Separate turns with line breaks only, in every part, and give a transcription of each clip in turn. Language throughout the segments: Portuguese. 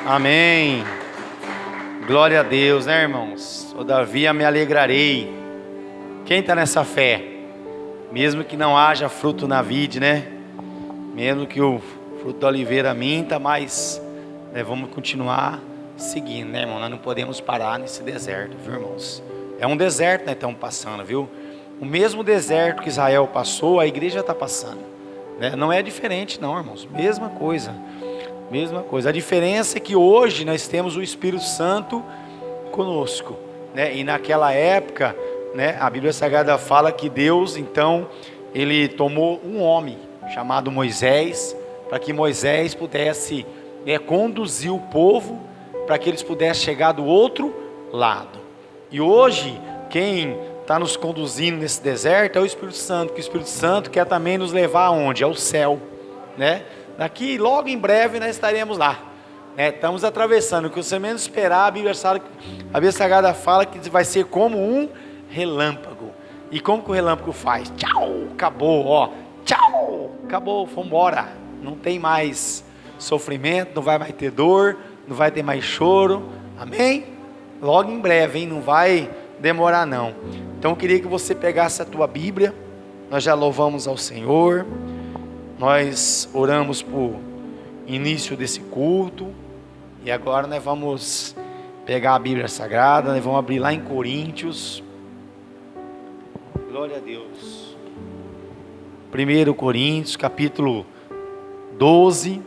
Amém. Glória a Deus, né, irmãos? Todavia me alegrarei. Quem está nessa fé? Mesmo que não haja fruto na vide, né? Mesmo que o fruto da oliveira minta, mas vamos continuar seguindo, né, irmão? Nós não podemos parar nesse deserto, viu, irmãos? É um deserto que nós estamos passando, viu? O mesmo deserto que Israel passou, a igreja está passando, né? Não é diferente não, irmãos. Mesma coisa. Mesma coisa. A diferença é que hoje nós temos o Espírito Santo conosco, né? E naquela época, né, a Bíblia Sagrada fala que Deus, então, ele tomou um homem chamado Moisés, para que Moisés pudesse conduzir o povo, para que eles pudessem chegar do outro lado. E hoje, quem está nos conduzindo nesse deserto é o Espírito Santo, que o Espírito Santo quer também nos levar aonde? Ao céu, né? Daqui, logo em breve, nós estaremos lá, né? Estamos atravessando, o que você menos esperar, a Bíblia Sagrada fala que vai ser como um relâmpago. E como que o relâmpago faz? Tchau, acabou, ó, tchau, acabou, vamos embora. Não tem mais sofrimento, não vai mais ter dor, não vai ter mais choro, amém? Logo em breve, hein? Não vai demorar não. Então eu queria que você pegasse a tua Bíblia, nós já louvamos ao Senhor, nós oramos por início desse culto, e agora nós vamos pegar a Bíblia Sagrada, nós vamos abrir lá em Coríntios, glória a Deus, 1 Coríntios, capítulo 12,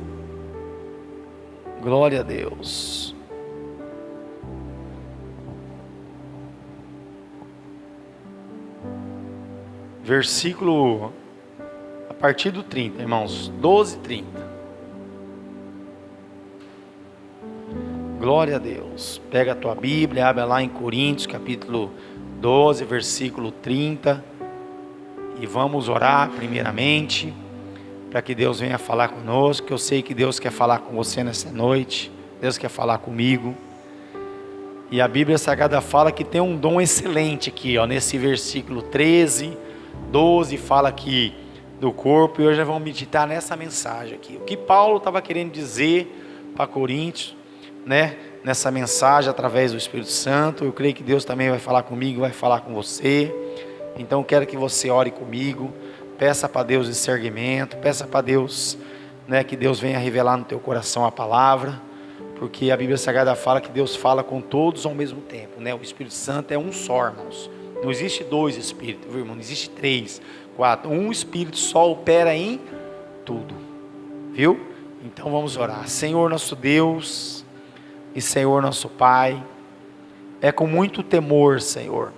glória a Deus. Versículo, a partir do 30, irmãos, 12, 30. Glória a Deus. Pega a tua Bíblia, abre lá em Coríntios, capítulo 12, versículo 30. E vamos orar primeiramente, para que Deus venha falar conosco. Eu sei que Deus quer falar com você nessa noite. Deus quer falar comigo. E a Bíblia Sagrada fala que tem um dom excelente aqui, ó, nesse versículo 13, 12, fala aqui do corpo. E hoje nós vamos meditar nessa mensagem aqui. O que Paulo estava querendo dizer para Coríntios, né? Nessa mensagem através do Espírito Santo. Eu creio que Deus também vai falar comigo, vai falar com você. Então quero que você ore comigo. Peça para Deus discernimento. Peça para Deus, né, que Deus venha revelar no teu coração a palavra. Porque a Bíblia Sagrada fala que Deus fala com todos ao mesmo tempo, né? O Espírito Santo é um só, irmãos. Não existe dois espíritos, viu, irmão? Não existe três, quatro. Um espírito só opera em tudo, viu? Então vamos orar. Senhor nosso Deus e Senhor nosso Pai, é com muito temor, Senhor,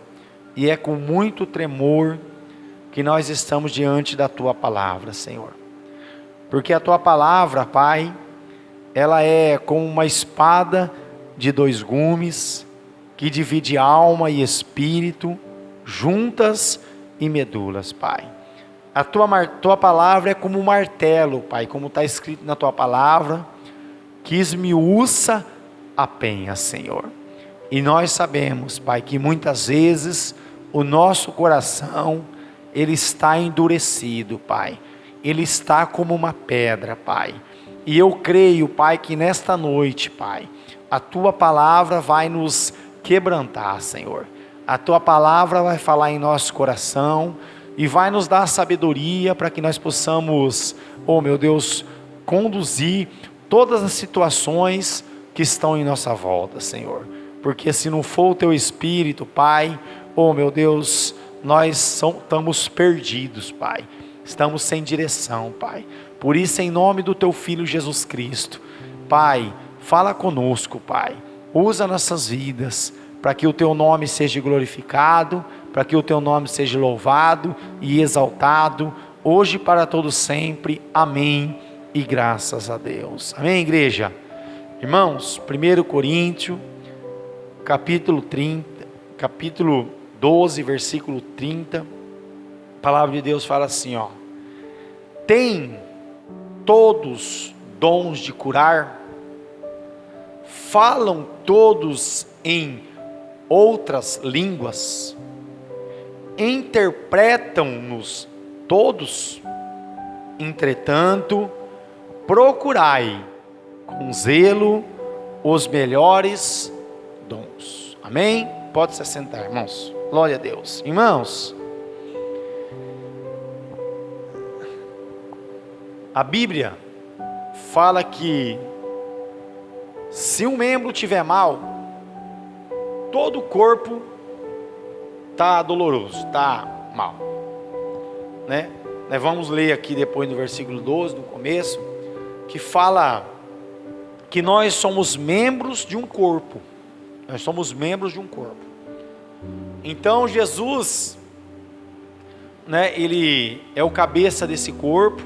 e é com muito tremor que nós estamos diante da Tua palavra, Senhor. Porque a Tua palavra, Pai, ela é como uma espada de dois gumes, que divide alma e espírito, juntas e medulas, Pai. A tua palavra é como um martelo, Pai, como está escrito na Tua palavra, que esmiuça a penha, Senhor. E nós sabemos, Pai, que muitas vezes o nosso coração, ele está endurecido, Pai. Ele está como uma pedra, Pai. E eu creio, Pai, que nesta noite, Pai, a Tua palavra vai nos quebrantar, Senhor. A Tua palavra vai falar em nosso coração e vai nos dar sabedoria para que nós possamos, oh meu Deus, conduzir todas as situações que estão em nossa volta, Senhor. Porque se não for o Teu Espírito, Pai, oh meu Deus, nós estamos perdidos, Pai. Estamos sem direção, Pai. Por isso, em nome do Teu Filho Jesus Cristo, Pai, fala conosco, Pai. Usa nossas vidas para que o Teu nome seja glorificado, para que o Teu nome seja louvado e exaltado, hoje e para todo sempre. Amém e graças a Deus. Amém, igreja? Irmãos, 1 Coríntios, capítulo 12, versículo 30, a palavra de Deus fala assim, ó: tem todos dons de curar, falam todos em outras línguas, interpretam-nos todos. Entretanto, procurai com zelo os melhores dons. Amém? Pode se assentar, irmãos. Glória a Deus. Irmãos, a Bíblia fala que se um membro tiver mal, todo o corpo está doloroso, está mal, né? Nós vamos ler aqui depois no versículo 12, no começo, que fala que nós somos membros de um corpo. Nós somos membros de um corpo. Então Jesus, né, ele é o cabeça desse corpo,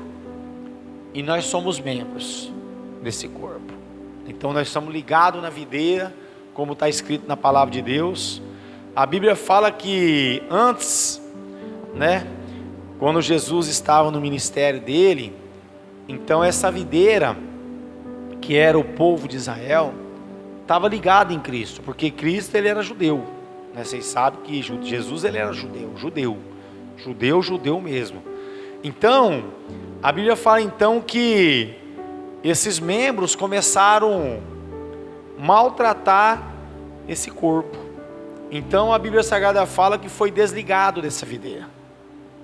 e nós somos membros desse corpo. Então nós estamos ligados na videira, como está escrito na palavra de Deus. A Bíblia fala que antes, né, quando Jesus estava no ministério dele, então essa videira, que era o povo de Israel, estava ligada em Cristo, porque Cristo ele era judeu, né? Vocês sabem que Jesus ele era judeu mesmo. Então a Bíblia fala então que esses membros começaram a maltratar esse corpo. Então a Bíblia Sagrada fala que foi desligado dessa videira,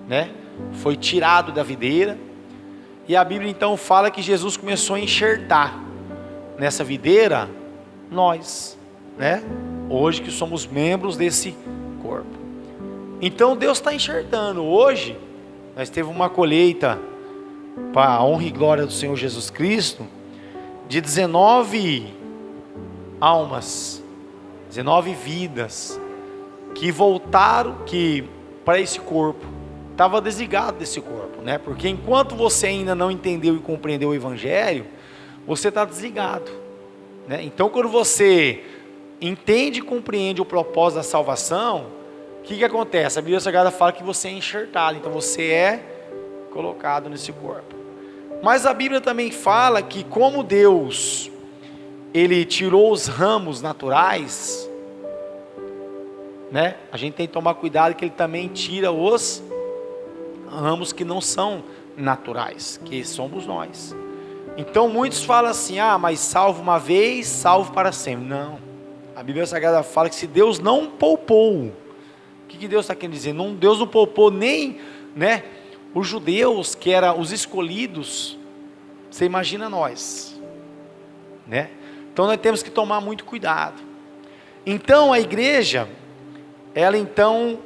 né? Foi tirado da videira. E a Bíblia então fala que Jesus começou a enxertar nessa videira nós, né? Hoje que somos membros desse corpo. Então Deus está enxertando. Hoje nós tivemos uma colheita para a honra e glória do Senhor Jesus Cristo, de 19 almas, 19 vidas, que voltaram para esse corpo, estava desligado desse corpo, né? Porque enquanto você ainda não entendeu e compreendeu o Evangelho, você está desligado, né? Então quando você entende e compreende o propósito da salvação, o que acontece? A Bíblia Sagrada fala que você é enxertado, então você é colocado nesse corpo. Mas a Bíblia também fala que como Deus ele tirou os ramos naturais, né? A gente tem que tomar cuidado que ele também tira os ramos que não são naturais, que somos nós. Então muitos falam assim: ah, mas salvo uma vez, salvo para sempre. Não, a Bíblia Sagrada fala que se Deus não poupou, o que Deus está querendo dizer? Não, Deus não poupou nem, né, os judeus, que eram os escolhidos. Você imagina nós, né? Então nós temos que tomar muito cuidado. Então a igreja, ela então,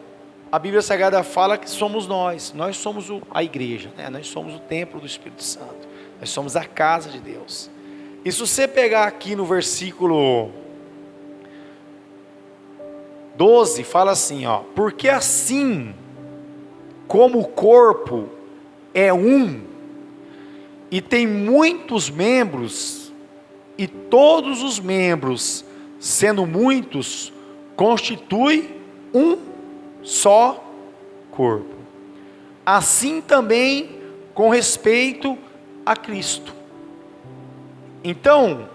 a Bíblia Sagrada fala que somos nós somos a igreja, né? Nós somos o templo do Espírito Santo, nós somos a casa de Deus. E se você pegar aqui no versículo 12, fala assim, ó: porque assim como o corpo é um, e tem muitos membros, e todos os membros, sendo muitos, constitui um só corpo, assim também com respeito a Cristo. Então,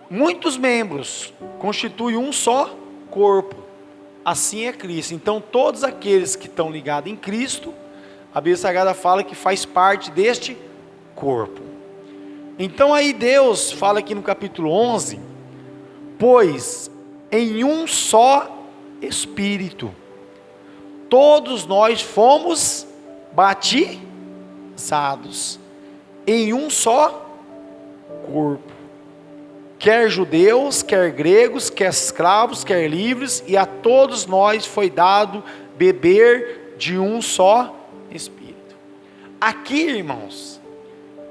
muitos membros constituem um só corpo, assim é Cristo. Então todos aqueles que estão ligados em Cristo, a Bíblia Sagrada fala que faz parte deste corpo. Então aí Deus fala aqui no capítulo 11: pois em um só Espírito todos nós fomos batizados em um só corpo, quer judeus, quer gregos, quer escravos, quer livres, e a todos nós foi dado beber de um só Espírito. Aqui, irmãos,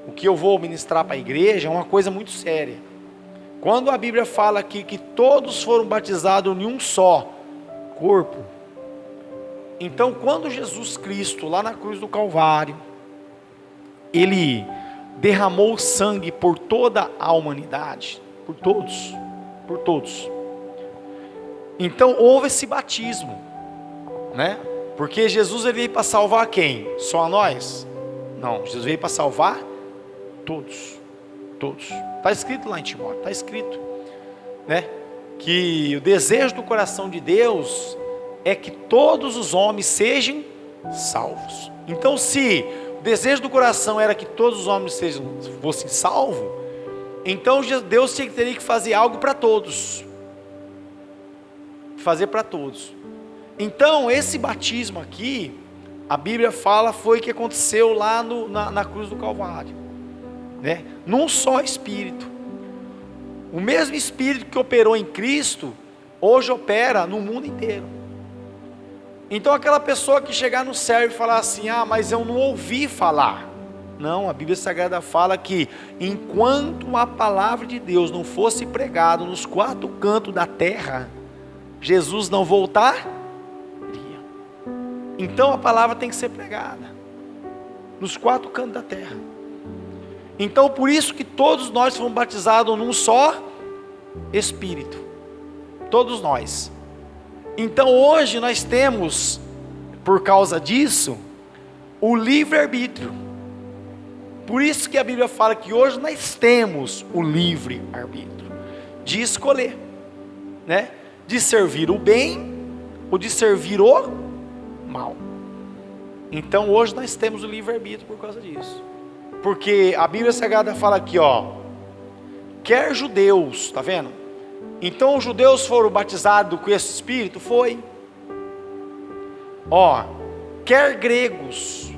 o que eu vou ministrar para a igreja é uma coisa muito séria. Quando a Bíblia fala aqui que todos foram batizados em um só corpo, então quando Jesus Cristo, lá na cruz do Calvário, ele derramou sangue por toda a humanidade, por todos, então houve esse batismo, né? Porque Jesus ele veio para salvar quem? Só a nós? Não, Jesus veio para salvar todos, está escrito lá em Timóteo, está escrito, né? Que o desejo do coração de Deus é que todos os homens sejam salvos. Então se o desejo do coração era que todos os homens fossem salvos, Então Deus teria que fazer algo para todos. Fazer para todos. Então esse batismo aqui, a Bíblia fala, foi o que aconteceu lá na cruz do Calvário, né? Num só Espírito. O mesmo Espírito que operou em Cristo, hoje opera no mundo inteiro. Então aquela pessoa que chegar no céu e falar assim, mas eu não ouvi falar. Não, a Bíblia Sagrada fala que enquanto a palavra de Deus não fosse pregada nos 4 cantos da terra, Jesus não voltaria. Então a palavra tem que ser pregada nos 4 cantos da terra. Então por isso que todos nós fomos batizados num só Espírito. Todos nós. Então hoje nós temos, por causa disso, o livre-arbítrio. Por isso que a Bíblia fala que hoje nós temos o livre-arbítrio de escolher, né? De servir o bem ou de servir o mal. Então hoje nós temos o livre-arbítrio por causa disso. Porque a Bíblia Sagrada fala aqui, quer judeus, tá vendo? Então os judeus foram batizados com esse Espírito? Foi. Quer gregos,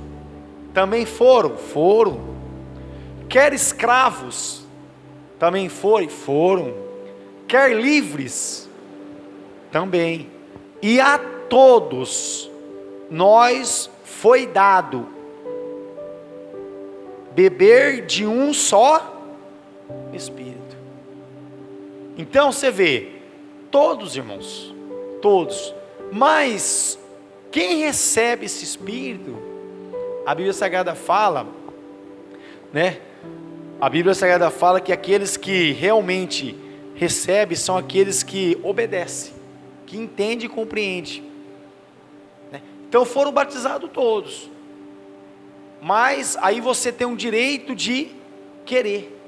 também foram? Foram. Quer escravos, também foram. Quer livres, também. E a todos nós foi dado beber de um só Espírito. Então você vê, todos irmãos, todos. Mas quem recebe esse Espírito, a Bíblia Sagrada fala, né? A Bíblia Sagrada fala que aqueles que realmente recebem são aqueles que obedecem, que entendem e compreendem, né? Então foram batizados todos. Mas aí você tem um direito de querer.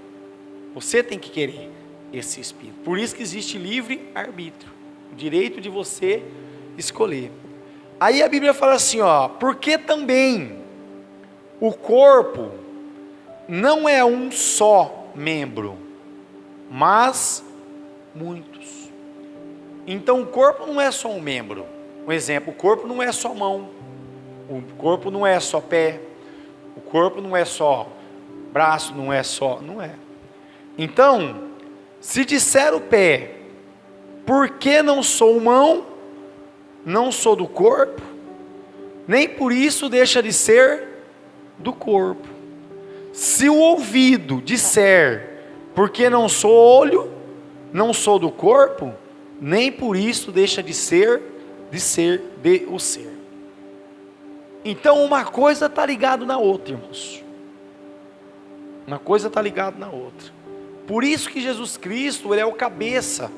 Você tem que querer esse Espírito. Por isso que existe livre-arbítrio, o direito de você escolher. Aí a Bíblia fala assim, porque também o corpo não é um só membro, mas muitos. Então o corpo não é só um membro. Um exemplo, o corpo não é só mão, o corpo não é só pé, o corpo não é só braço, não é. Então, se disser o pé, por que não sou mão, não sou do corpo, nem por isso deixa de ser do corpo. Se o ouvido disser, porque não sou olho, não sou do corpo, nem por isso deixa de ser o ser. Então uma coisa está ligada na outra, irmãos. Uma coisa está ligada na outra. Por isso que Jesus Cristo, Ele é o cabeça,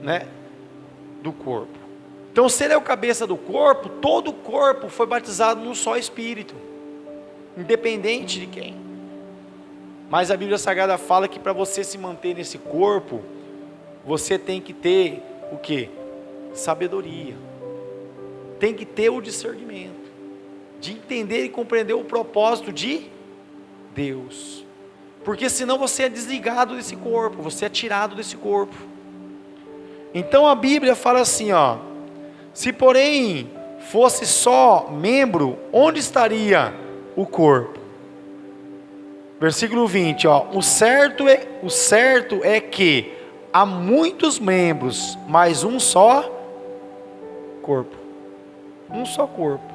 né, do corpo. Então se Ele é o cabeça do corpo, todo o corpo foi batizado num só Espírito, independente de quem. Mas a Bíblia Sagrada fala que para você se manter nesse corpo, você tem que ter o quê? Sabedoria. Tem que ter o discernimento de entender e compreender o propósito de Deus. Porque senão você é desligado desse corpo, você é tirado desse corpo. Então a Bíblia fala assim, se porém fosse só membro, onde estaria o corpo? Versículo 20, o certo é que há muitos membros, mas um só corpo. Um só corpo.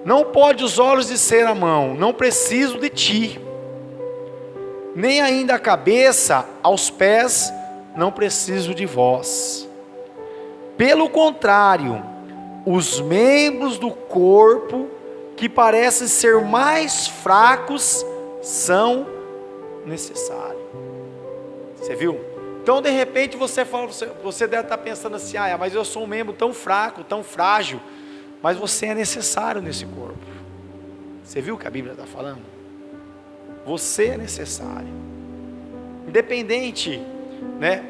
Não pode os olhos dizer a mão, não preciso de ti. Nem ainda a cabeça aos pés, não preciso de vós. Pelo contrário, os membros do corpo que parecem ser mais fracos são necessários. Você viu? Então de repente você deve estar pensando assim, mas eu sou um membro tão fraco, tão frágil, mas você é necessário nesse corpo. Você viu o que a Bíblia está falando? Você é necessário. Independente, né,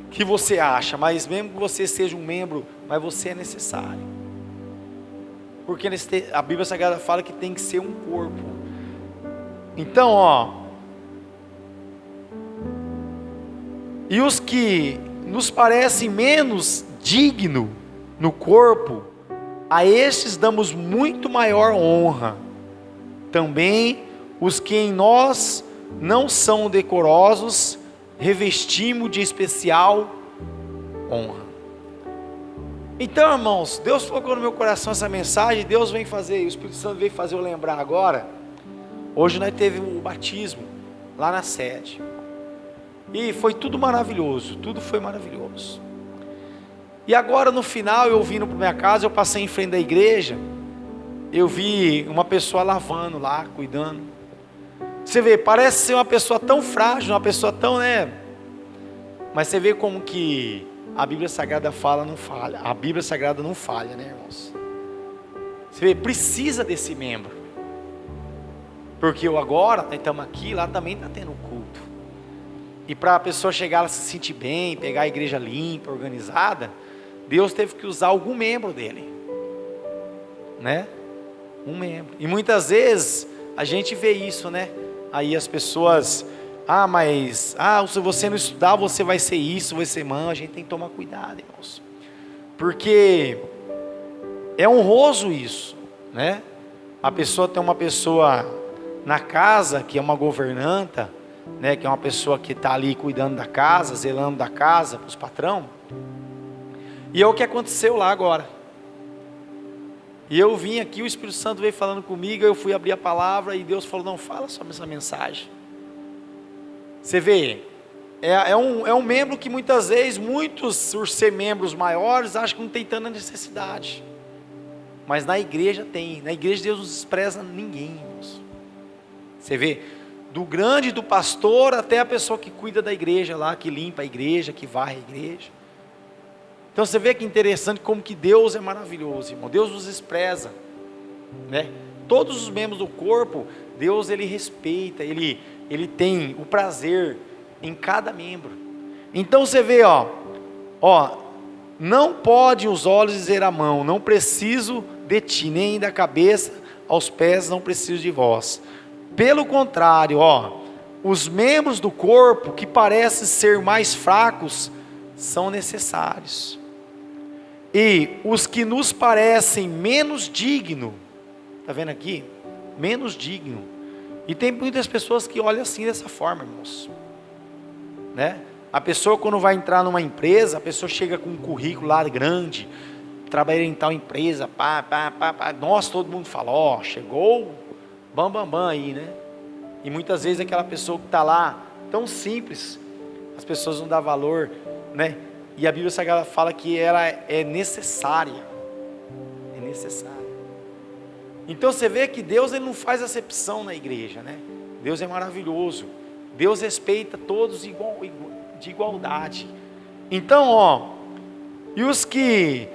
que você acha, mas mesmo que você seja um membro, mas você é necessário. Porque a Bíblia Sagrada fala que tem que ser um corpo. Então, E os que nos parecem menos dignos no corpo, a estes damos muito maior honra. Também os que em nós não são decorosos, revestimos de especial honra. Então, irmãos, Deus colocou no meu coração essa mensagem. Deus vem fazer, o Espírito Santo veio fazer eu lembrar agora. Hoje nós teve o batismo lá na sede, e foi tudo maravilhoso, tudo foi maravilhoso. E agora no final, eu vindo para minha casa, eu passei em frente da igreja, eu vi uma pessoa lavando lá, cuidando. Você vê, parece ser uma pessoa tão frágil, uma pessoa tão, mas você vê como que a Bíblia Sagrada fala, não falha. A Bíblia Sagrada não falha, né, irmãos? Você vê, precisa desse membro. Porque eu agora, nós estamos aqui, lá também está tendo culto. E para a pessoa chegar, ela se sentir bem, pegar a igreja limpa, organizada, Deus teve que usar algum membro dele, né? Um membro. E muitas vezes a gente vê isso, né? Aí as pessoas, se você não estudar, você vai ser isso, vai ser mãe. A gente tem que tomar cuidado, irmãos, porque é honroso isso, né? A pessoa tem uma pessoa na casa que é uma governanta, né? Que é uma pessoa que está ali cuidando da casa, zelando da casa para os patrão. E é o que aconteceu lá agora. E eu vim aqui, o Espírito Santo veio falando comigo, eu fui abrir a palavra e Deus falou, não, fala sobre essa mensagem. Você vê, é um membro que muitas vezes, muitos, por ser membros maiores, acham que não tem tanta necessidade. Mas na igreja tem, na igreja Deus não despreza ninguém, irmãos. Você vê, do grande, do pastor, até a pessoa que cuida da igreja lá, que limpa a igreja, que varre a igreja. Então você vê que interessante como que Deus é maravilhoso, irmão. Deus nos despreza, né? Todos os membros do corpo, Deus ele respeita, ele tem o prazer em cada membro. Então você vê, não pode os olhos dizer à mão, não preciso de ti, nem da cabeça aos pés, não preciso de vós. Pelo contrário, os membros do corpo que parecem ser mais fracos são necessários. E os que nos parecem menos dignos, está vendo aqui? Menos digno. E tem muitas pessoas que olham assim dessa forma, irmãos, né? A pessoa quando vai entrar numa empresa, a pessoa chega com um currículo lá grande, trabalhei em tal empresa, nossa, todo mundo fala, chegou, bam aí, né? E muitas vezes aquela pessoa que está lá, tão simples, as pessoas não dão valor, né? E a Bíblia Sagrada fala que ela é necessária. É necessária. Então você vê que Deus ele não faz acepção na igreja, né? Deus é maravilhoso. Deus respeita todos de igualdade. Então, e os que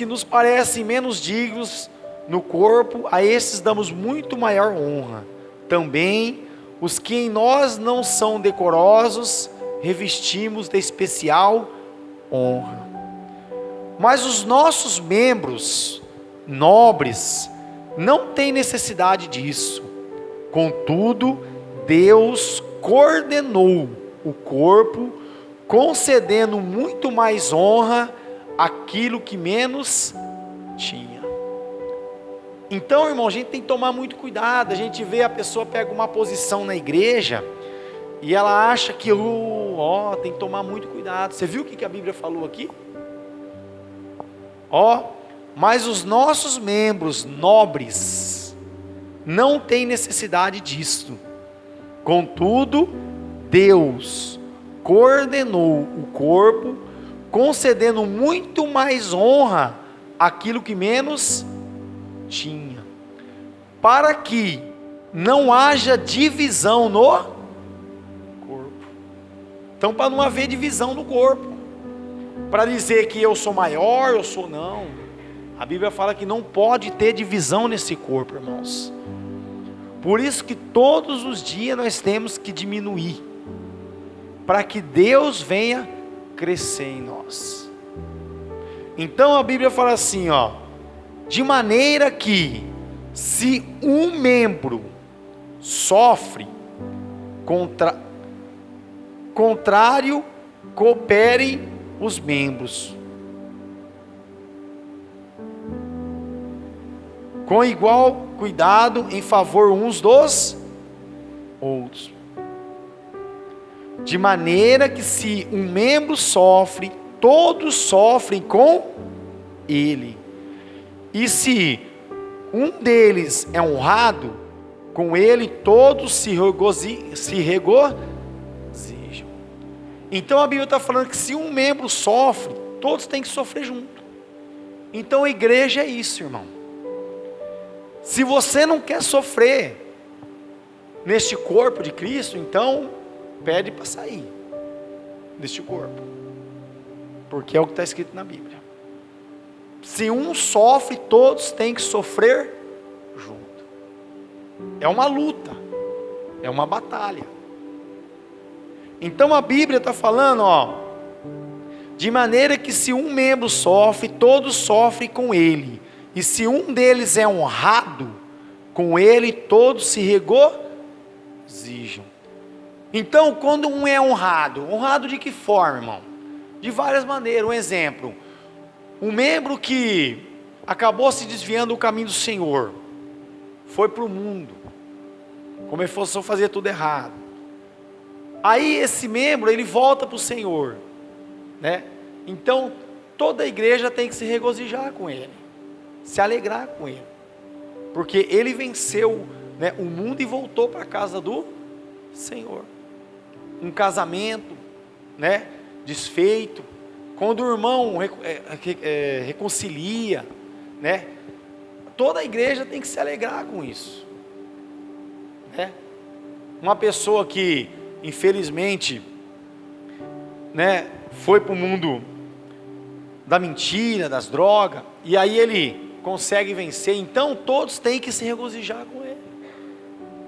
nos parecem menos dignos no corpo, a esses damos muito maior honra. Também os que em nós não são decorosos, revestimos de especial honra. Mas os nossos membros nobres não têm necessidade disso. Contudo, Deus coordenou o corpo, concedendo muito mais honra àquilo que menos tinha. Então, irmão, a gente tem que tomar muito cuidado. A gente vê a pessoa pega uma posição na igreja e ela acha que tem que tomar muito cuidado. Você viu o que a Bíblia falou aqui? Mas os nossos membros nobres não têm necessidade disso. Contudo, Deus coordenou o corpo, concedendo muito mais honra àquilo que menos tinha, para que não haja divisão no corpo. Então, para não haver divisão no corpo, para dizer que eu sou maior, eu sou não. A Bíblia fala que não pode ter divisão nesse corpo, irmãos. Por isso que todos os dias nós temos que diminuir, para que Deus venha crescer em nós. Então a Bíblia fala assim, de maneira que se um membro sofre contrário cooperem os membros. Com igual cuidado em favor uns dos outros. De maneira que se um membro sofre, todos sofrem com ele. E se um deles é honrado, com ele todos se regozijam. Então a Bíblia está falando que se um membro sofre, todos têm que sofrer junto. Então a igreja é isso, irmão. Se você não quer sofrer neste corpo de Cristo, então pede para sair deste corpo, porque é o que está escrito na Bíblia. Se um sofre, todos têm que sofrer junto. É uma luta, é uma batalha. Então a Bíblia está falando, de maneira que se um membro sofre, todos sofrem com ele. E se um deles é honrado, com ele todos se regozijam. Então, quando um é honrado, honrado de que forma, irmão? De várias maneiras. Um exemplo, um membro que acabou se desviando do caminho do Senhor, foi para o mundo, começou a fazer tudo errado. Aí esse membro, ele volta para o Senhor, né? Então, toda a igreja tem que se regozijar com ele, se alegrar com ele, porque ele venceu, né, o mundo e voltou para a casa do Senhor. Um casamento, né, desfeito, quando o irmão reconcilia, né, toda a igreja tem que se alegrar com isso, né? Uma pessoa que infelizmente, né, foi para o mundo da mentira, das drogas, e aí ele consegue vencer, então todos têm que se regozijar com ele,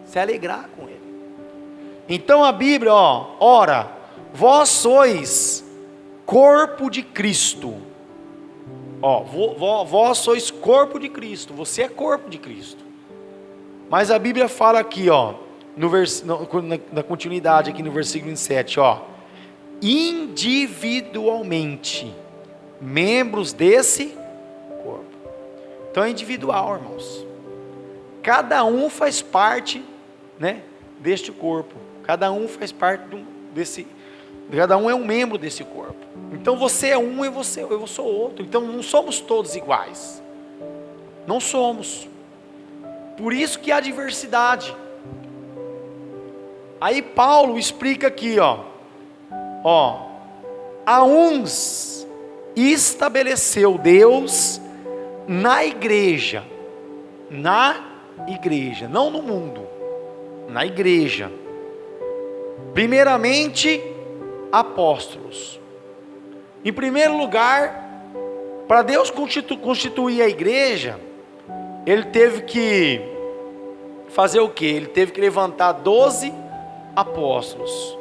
se alegrar com ele. Então a Bíblia, ora, vós sois corpo de Cristo, vós sois corpo de Cristo, você é corpo de Cristo. Mas a Bíblia fala aqui, na continuidade aqui no versículo 27, individualmente, membros desse corpo. Então é individual, irmãos. Cada um faz parte, né, deste corpo. Cada um faz parte cada um é um membro desse corpo. Então você é um e eu sou outro. Então não somos todos iguais. Não somos. Por isso que há diversidade. Aí Paulo explica aqui, a uns estabeleceu Deus na igreja, não no mundo, na igreja. Primeiramente, apóstolos. Em primeiro lugar, para Deus constituir a igreja, Ele teve que fazer o quê? Ele teve que levantar 12 apóstolos.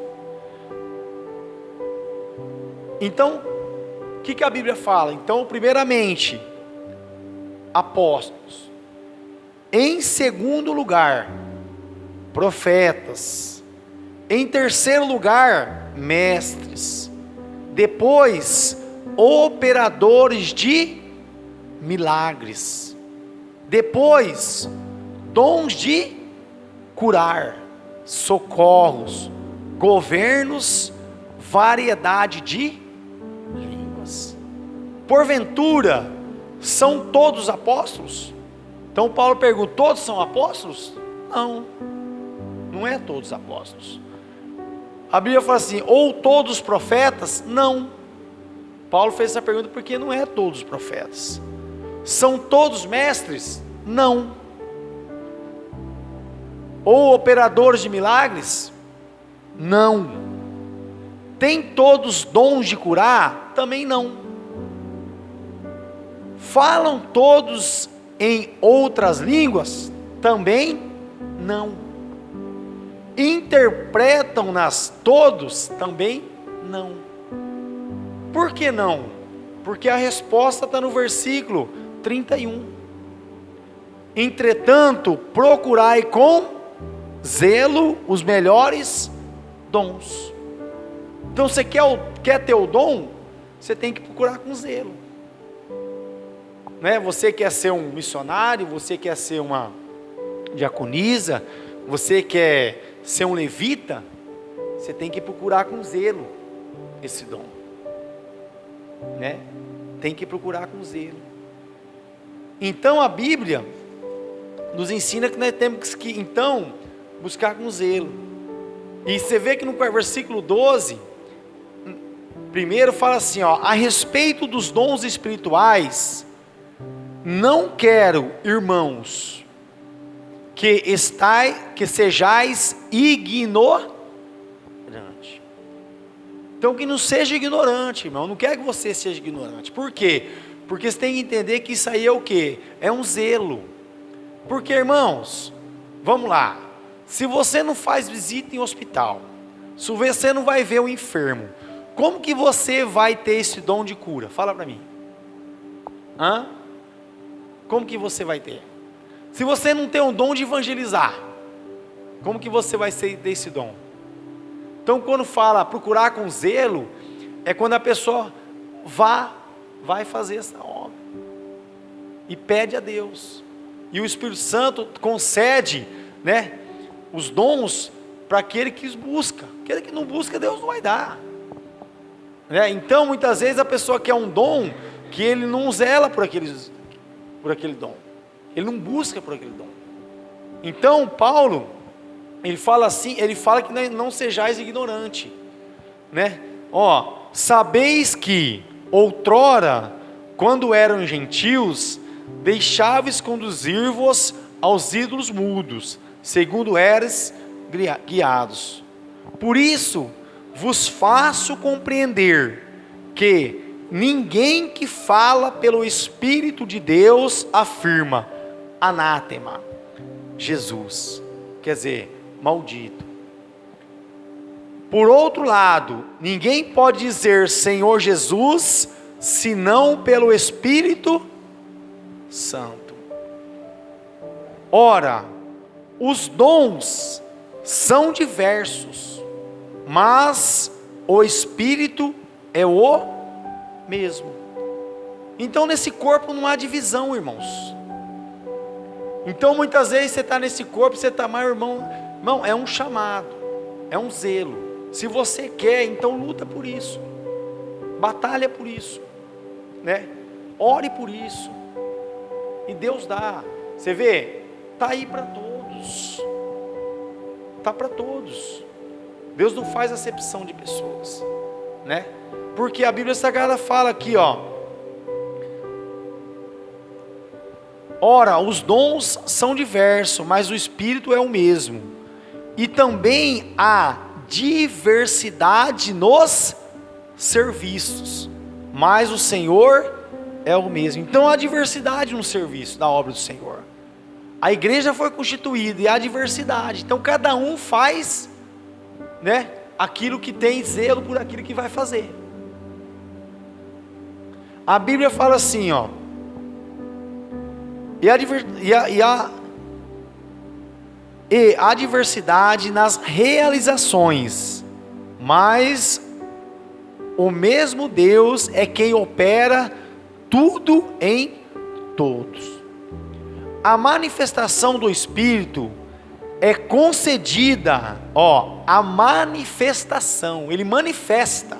Então, o que a Bíblia fala? Então, primeiramente, apóstolos. Em segundo lugar, profetas. Em terceiro lugar, mestres. Depois, operadores de milagres. Depois, dons de curar, socorros, governos, variedade de línguas. Porventura, são todos apóstolos? Então Paulo pergunta, todos são apóstolos? Não, não é todos apóstolos. A Bíblia fala assim, ou todos profetas? Não. Paulo fez essa pergunta porque não é todos profetas. São todos mestres? Não. Ou operadores de milagres? Não. Tem todos dons de curar? Também não. Falam todos em outras línguas? Também não. Interpretam-nas todos? Também não. Por que não? Porque a resposta está no versículo 31. Entretanto, procurai com zelo os melhores dons. Então você quer ter o dom, você tem que procurar com zelo, né? Você quer ser um missionário, você quer ser uma diaconisa, você quer ser um levita, você tem que procurar com zelo esse dom, né? Tem que procurar com zelo. Então a Bíblia nos ensina que nós temos que então buscar com zelo. E você vê que no versículo 12, primeiro fala assim, ó: a respeito dos dons espirituais, não quero, irmãos, que sejais ignorantes. Então que não seja ignorante, irmão. Não quero que você seja ignorante. Por quê? Porque você tem que entender que isso aí é o quê? É um zelo. Porque, irmãos, vamos lá. Se você não faz visita em hospital, se você não vai ver o enfermo, como que você vai ter esse dom de cura? Fala para mim. Como que você vai ter? Se você não tem um dom de evangelizar, como que você vai ter esse dom? Então quando fala procurar com zelo, é quando a pessoa vai fazer essa obra e pede a Deus, e o Espírito Santo concede, né, os dons para aquele que os busca. Aquele que não busca, Deus não vai dar, né? Então muitas vezes a pessoa quer um dom que ele não zela por aquele dom, ele não busca por aquele dom. Então Paulo, ele fala assim, ele fala que não sejais ignorante, né? Sabeis que outrora, quando eram gentios, deixáveis conduzir-vos aos ídolos mudos, segundo eres guiados. Por isso vos faço compreender que ninguém que fala pelo Espírito de Deus afirma anátema, Jesus, quer dizer, maldito. Por outro lado, ninguém pode dizer Senhor Jesus, senão pelo Espírito Santo. Ora, os dons são diversos, mas o Espírito é o mesmo. Então nesse corpo não há divisão, irmãos. Então muitas vezes você está nesse corpo, você está mais, irmão, é um chamado, é um zelo. Se você quer, então luta por isso, batalha por isso, né? Ore por isso, e Deus dá. Você vê, está aí para todos, está para todos. Deus não faz acepção de pessoas, né? Porque a Bíblia Sagrada fala aqui, ora, os dons são diversos, mas o Espírito é o mesmo. E também há diversidade nos serviços, mas o Senhor é o mesmo. Então há diversidade no serviço da obra do Senhor. A igreja foi constituída e há diversidade. Então cada um faz, né, aquilo que tem zelo por aquilo que vai fazer. A Bíblia fala assim, e há diversidade nas realizações, mas o mesmo Deus é quem opera tudo em todos. A manifestação do Espírito é concedida, a manifestação, ele manifesta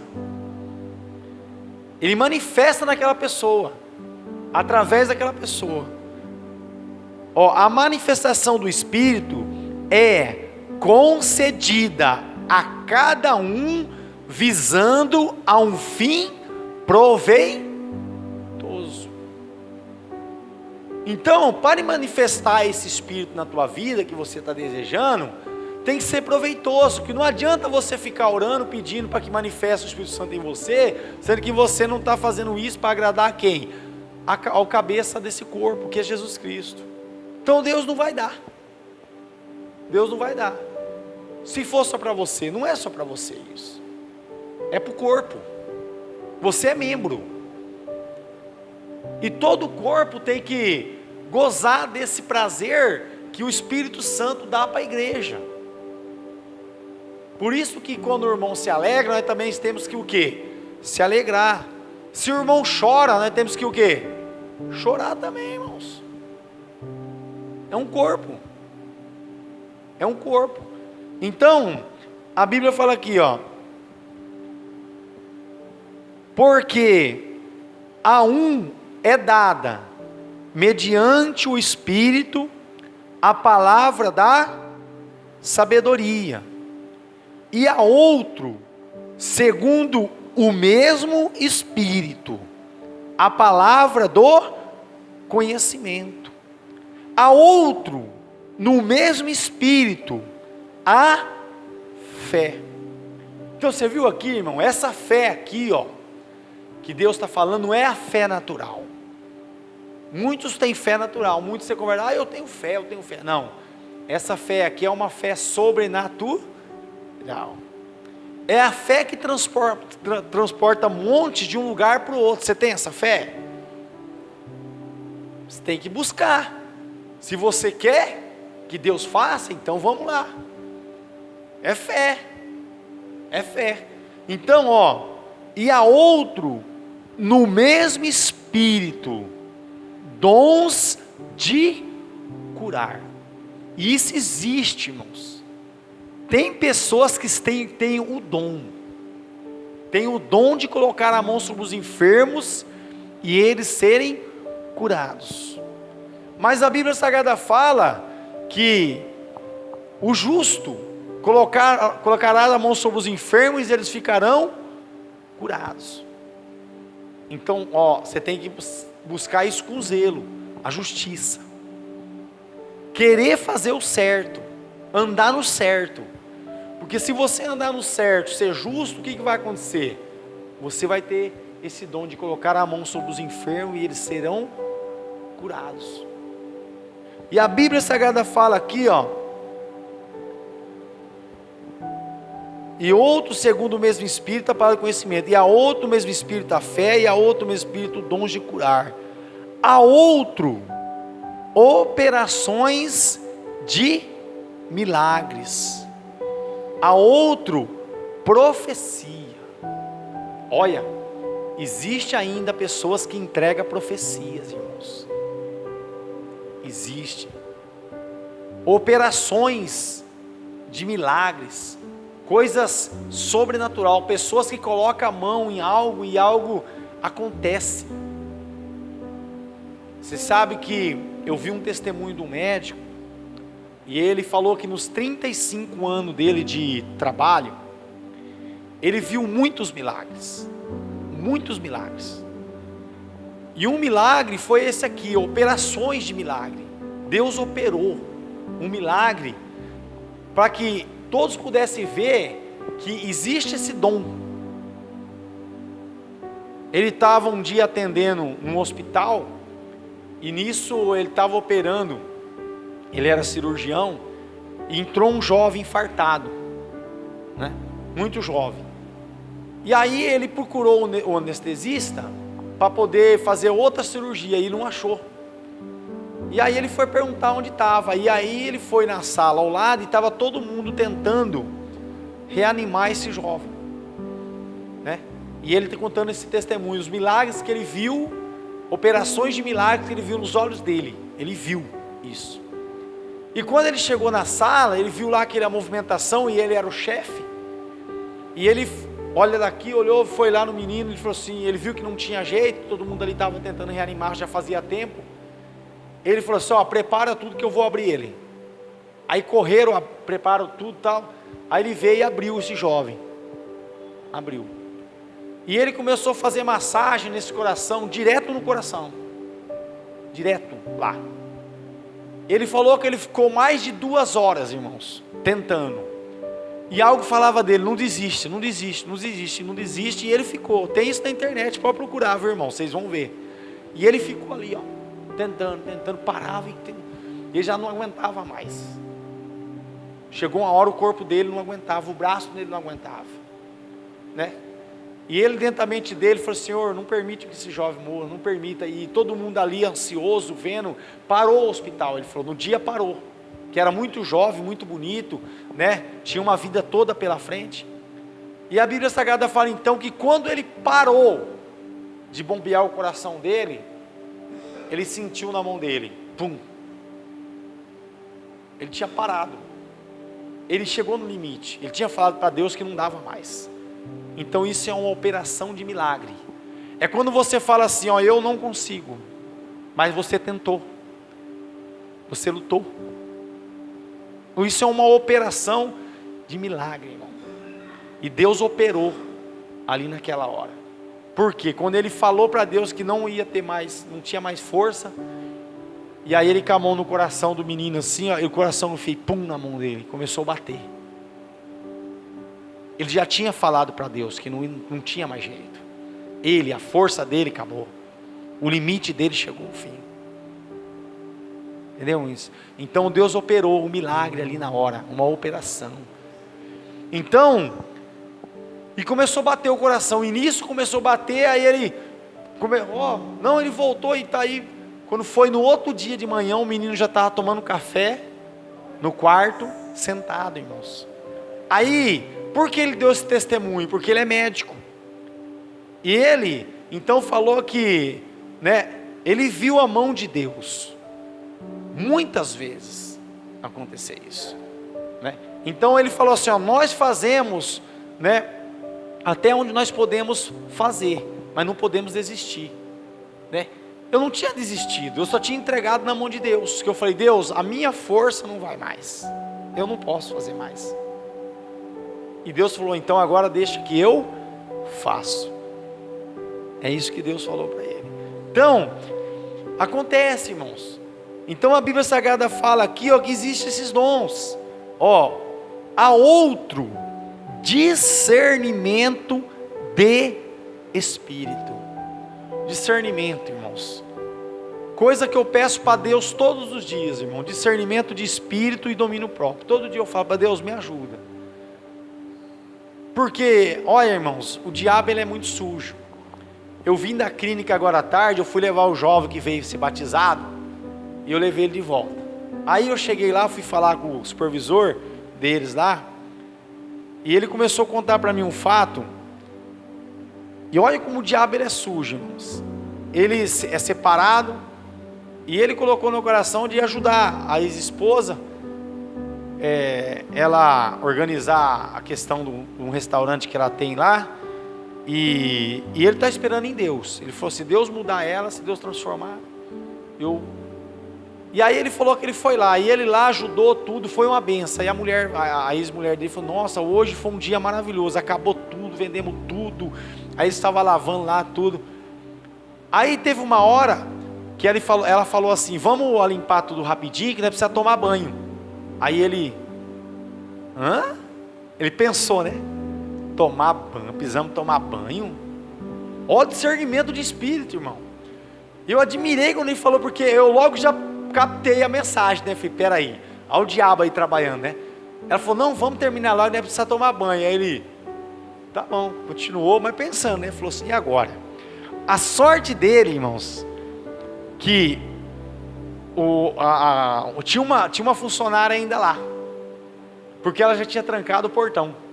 naquela pessoa, através daquela pessoa. A manifestação do Espírito é concedida a cada um visando a um fim proveitoso. Então, para manifestar esse Espírito na tua vida que você está desejando, tem que ser proveitoso, porque não adianta você ficar orando, pedindo para que manifeste o Espírito Santo em você, sendo que você não está fazendo isso para agradar a quem? Ao cabeça desse corpo, que é Jesus Cristo. Então Deus não vai dar. Deus não vai dar. Se for só para você, não é só para você isso. É para o corpo. Você é membro. E todo o corpo tem que gozar desse prazer que o Espírito Santo dá para a igreja. Por isso que quando o irmão se alegra, nós também temos que o quê? Se alegrar. Se o irmão chora, nós temos que o quê? Chorar também, irmãos. É um corpo. É um corpo. Então, a Bíblia fala aqui, ó. Porque a um é dada, mediante o Espírito, a palavra da sabedoria. E a outro, segundo o mesmo Espírito, a palavra do conhecimento. A outro, no mesmo Espírito, a fé. Então você viu aqui, irmão, essa fé aqui, ó, que Deus está falando, não é a fé natural. Muitos têm fé natural, muitos você conversa, eu tenho fé, eu tenho fé. Não, essa fé aqui é uma fé sobrenatural. É a fé que transporta montes de um lugar para o outro. Você tem essa fé? Você tem que buscar. Se você quer que Deus faça, então vamos lá. É fé. É fé. Então, ó, e a outro, no mesmo Espírito, dons de curar. E isso existe, irmãos. Tem pessoas que têm o dom. Tem o dom de colocar a mão sobre os enfermos e eles serem curados. Mas a Bíblia Sagrada fala que o justo colocará a mão sobre os enfermos e eles ficarão curados. Então, ó, você tem que buscar isso com zelo, a justiça. Querer fazer o certo, andar no certo. Porque se você andar no certo, ser justo, o que vai acontecer? Você vai ter esse dom de colocar a mão sobre os enfermos e eles serão curados. E a Bíblia Sagrada fala aqui, ó. E outro, segundo o mesmo Espírito, a palavra do conhecimento. E a outro, o mesmo Espírito, a fé. E a outro, o mesmo Espírito, dons de curar. A outro, operações de milagres. A outro, profecia. Olha, existe ainda pessoas que entregam profecias, irmãos. Existe. Operações de milagres. Coisas sobrenatural. Pessoas que colocam a mão em algo e algo acontece. Você sabe que eu vi um testemunho de um médico. E ele falou que nos 35 anos dele de trabalho, ele viu muitos milagres. Muitos milagres. E um milagre foi esse aqui, operações de milagre. Deus operou um milagre para que todos pudessem ver que existe esse dom. Ele estava um dia atendendo num hospital, e nisso ele estava operando. Ele era cirurgião, e entrou um jovem infartado, né? Muito jovem. E aí ele procurou o anestesista para poder fazer outra cirurgia, e não achou. E aí ele foi perguntar onde estava, e aí ele foi na sala ao lado, e estava todo mundo tentando reanimar esse jovem, né? E ele está contando esse testemunho, os milagres que ele viu, operações de milagres que ele viu nos olhos dele. Ele viu isso. E quando ele chegou na sala, ele viu lá aquela movimentação, e ele era o chefe. E ele olha daqui, olhou, foi lá no menino, ele falou assim, ele viu que não tinha jeito, todo mundo ali estava tentando reanimar, já fazia tempo. Ele falou assim, ó, prepara tudo que eu vou abrir ele. Aí correram, prepararam tudo e tal. Aí ele veio e abriu esse jovem. Abriu. E ele começou a fazer massagem nesse coração, direto no coração. Direto lá. Ele falou que ele ficou mais de 2 horas, irmãos, tentando. E algo falava dele, não desiste, não desiste, não desiste, não desiste. E ele ficou, tem isso na internet, pode procurar, viu, irmão, vocês vão ver. E ele ficou ali, ó, tentando, parava, e ele já não aguentava mais. Chegou uma hora, o corpo dele não aguentava, o braço dele não aguentava, né? E ele dentro da mente dele falou, Senhor, não permite que esse jovem morra, não permita. E todo mundo ali ansioso, vendo, parou o hospital. Ele falou, no dia parou, que era muito jovem, muito bonito, né? Tinha uma vida toda pela frente. E a Bíblia Sagrada fala então que quando ele parou de bombear o coração dele, ele sentiu na mão dele, pum. Ele tinha parado. Ele chegou no limite. Ele tinha falado para Deus que não dava mais. Então isso é uma operação de milagre. É quando você fala assim, ó, eu não consigo, mas você tentou, você lutou. Isso é uma operação de milagre, irmão. E Deus operou ali naquela hora. Por quê? Quando ele falou para Deus que não ia ter mais, não tinha mais força, e aí ele com a mão no coração do menino assim, ó, e o coração fez pum na mão dele, começou a bater. Ele já tinha falado para Deus que não tinha mais jeito. Ele, a força dele acabou. O limite dele chegou ao fim. Entendeu isso? Então Deus operou um milagre ali na hora, uma operação. Então, e começou a bater o coração, e nisso começou a bater, aí ele, ele voltou e está aí. Quando foi no outro dia de manhã, o menino já estava tomando café, no quarto, sentado, irmãos. Aí, por que ele deu esse testemunho? Porque ele é médico. E ele, então falou que, né, ele viu a mão de Deus, muitas vezes, acontecer isso, né? Então ele falou assim, ó, nós fazemos, né, até onde nós podemos fazer, mas não podemos desistir, né? Eu não tinha desistido, eu só tinha entregado na mão de Deus, que eu falei, Deus, a minha força não vai mais, eu não posso fazer mais. E Deus falou, então agora deixa que eu faço. É isso que Deus falou para ele. Então, acontece, irmãos. Então a Bíblia Sagrada fala aqui, ó, que existem esses dons. Ó, há outro discernimento de espírito. Discernimento, irmãos. Coisa que eu peço para Deus todos os dias, irmão. Discernimento de espírito e domínio próprio. Todo dia eu falo para Deus, me ajuda. Porque, olha, irmãos, o diabo ele é muito sujo. Eu vim da clínica agora à tarde, eu fui levar o jovem que veio ser batizado, e eu levei ele de volta. Aí eu cheguei lá, fui falar com o supervisor deles lá, e ele começou a contar para mim um fato, e olha como o diabo ele é sujo, irmãos. Ele é separado, e ele colocou no coração de ajudar a ex-esposa, ela organizar a questão de um restaurante que ela tem lá, e ele está esperando em Deus. Ele falou, se Deus mudar ela, se Deus transformar, e aí ele falou que ele foi lá, e ele lá ajudou tudo, foi uma benção. E a ex-mulher dele falou, nossa, hoje foi um dia maravilhoso, acabou tudo, vendemos tudo. Aí ele estava lavando lá tudo. Aí teve uma hora que ela falou assim, vamos limpar tudo rapidinho, que nós precisamos tomar banho. Aí ele pensou, né? Tomar banho, precisamos tomar banho? Olha o discernimento de espírito, irmão. Eu admirei quando ele falou, porque eu logo já captei a mensagem, né? Falei, peraí, olha o diabo aí trabalhando, né? Ela falou, não, vamos terminar logo, né? Precisa tomar banho. Aí ele, tá bom, continuou, mas pensando, né? Falou assim, e agora? A sorte dele, irmãos, que tinha uma funcionária ainda lá, porque ela já tinha trancado o portão.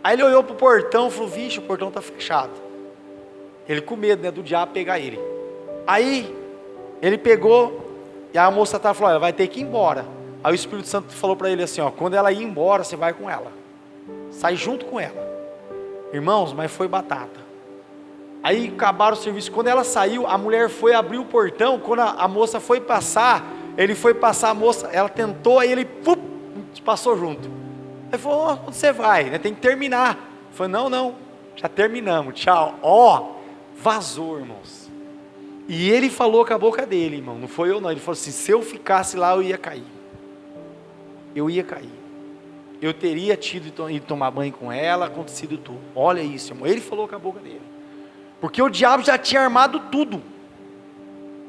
Aí ele olhou para o portão e falou, vixe, o portão está fechado. Ele com medo, né, do diabo pegar ele. Aí ele pegou, e a moça falou, ela vai ter que ir embora. Aí o Espírito Santo falou para ele assim, ó, quando ela ir embora, você vai com ela, sai junto com ela. Irmãos, mas foi batata. Aí acabaram o serviço. Quando ela saiu, a mulher foi abrir o portão. Quando a moça foi passar, ele foi passar, a moça, ela tentou, aí ele passou junto. Ele falou, onde você vai? Tem que terminar. Eu falei, não, já terminamos, tchau. Vazou, irmãos. E ele falou com a boca dele, irmão, não foi eu não. Ele falou assim, se eu ficasse lá, eu ia cair. Eu teria ido tomar banho com ela, acontecido tudo. Olha isso, irmão. Ele falou com a boca dele. Porque o diabo já tinha armado tudo.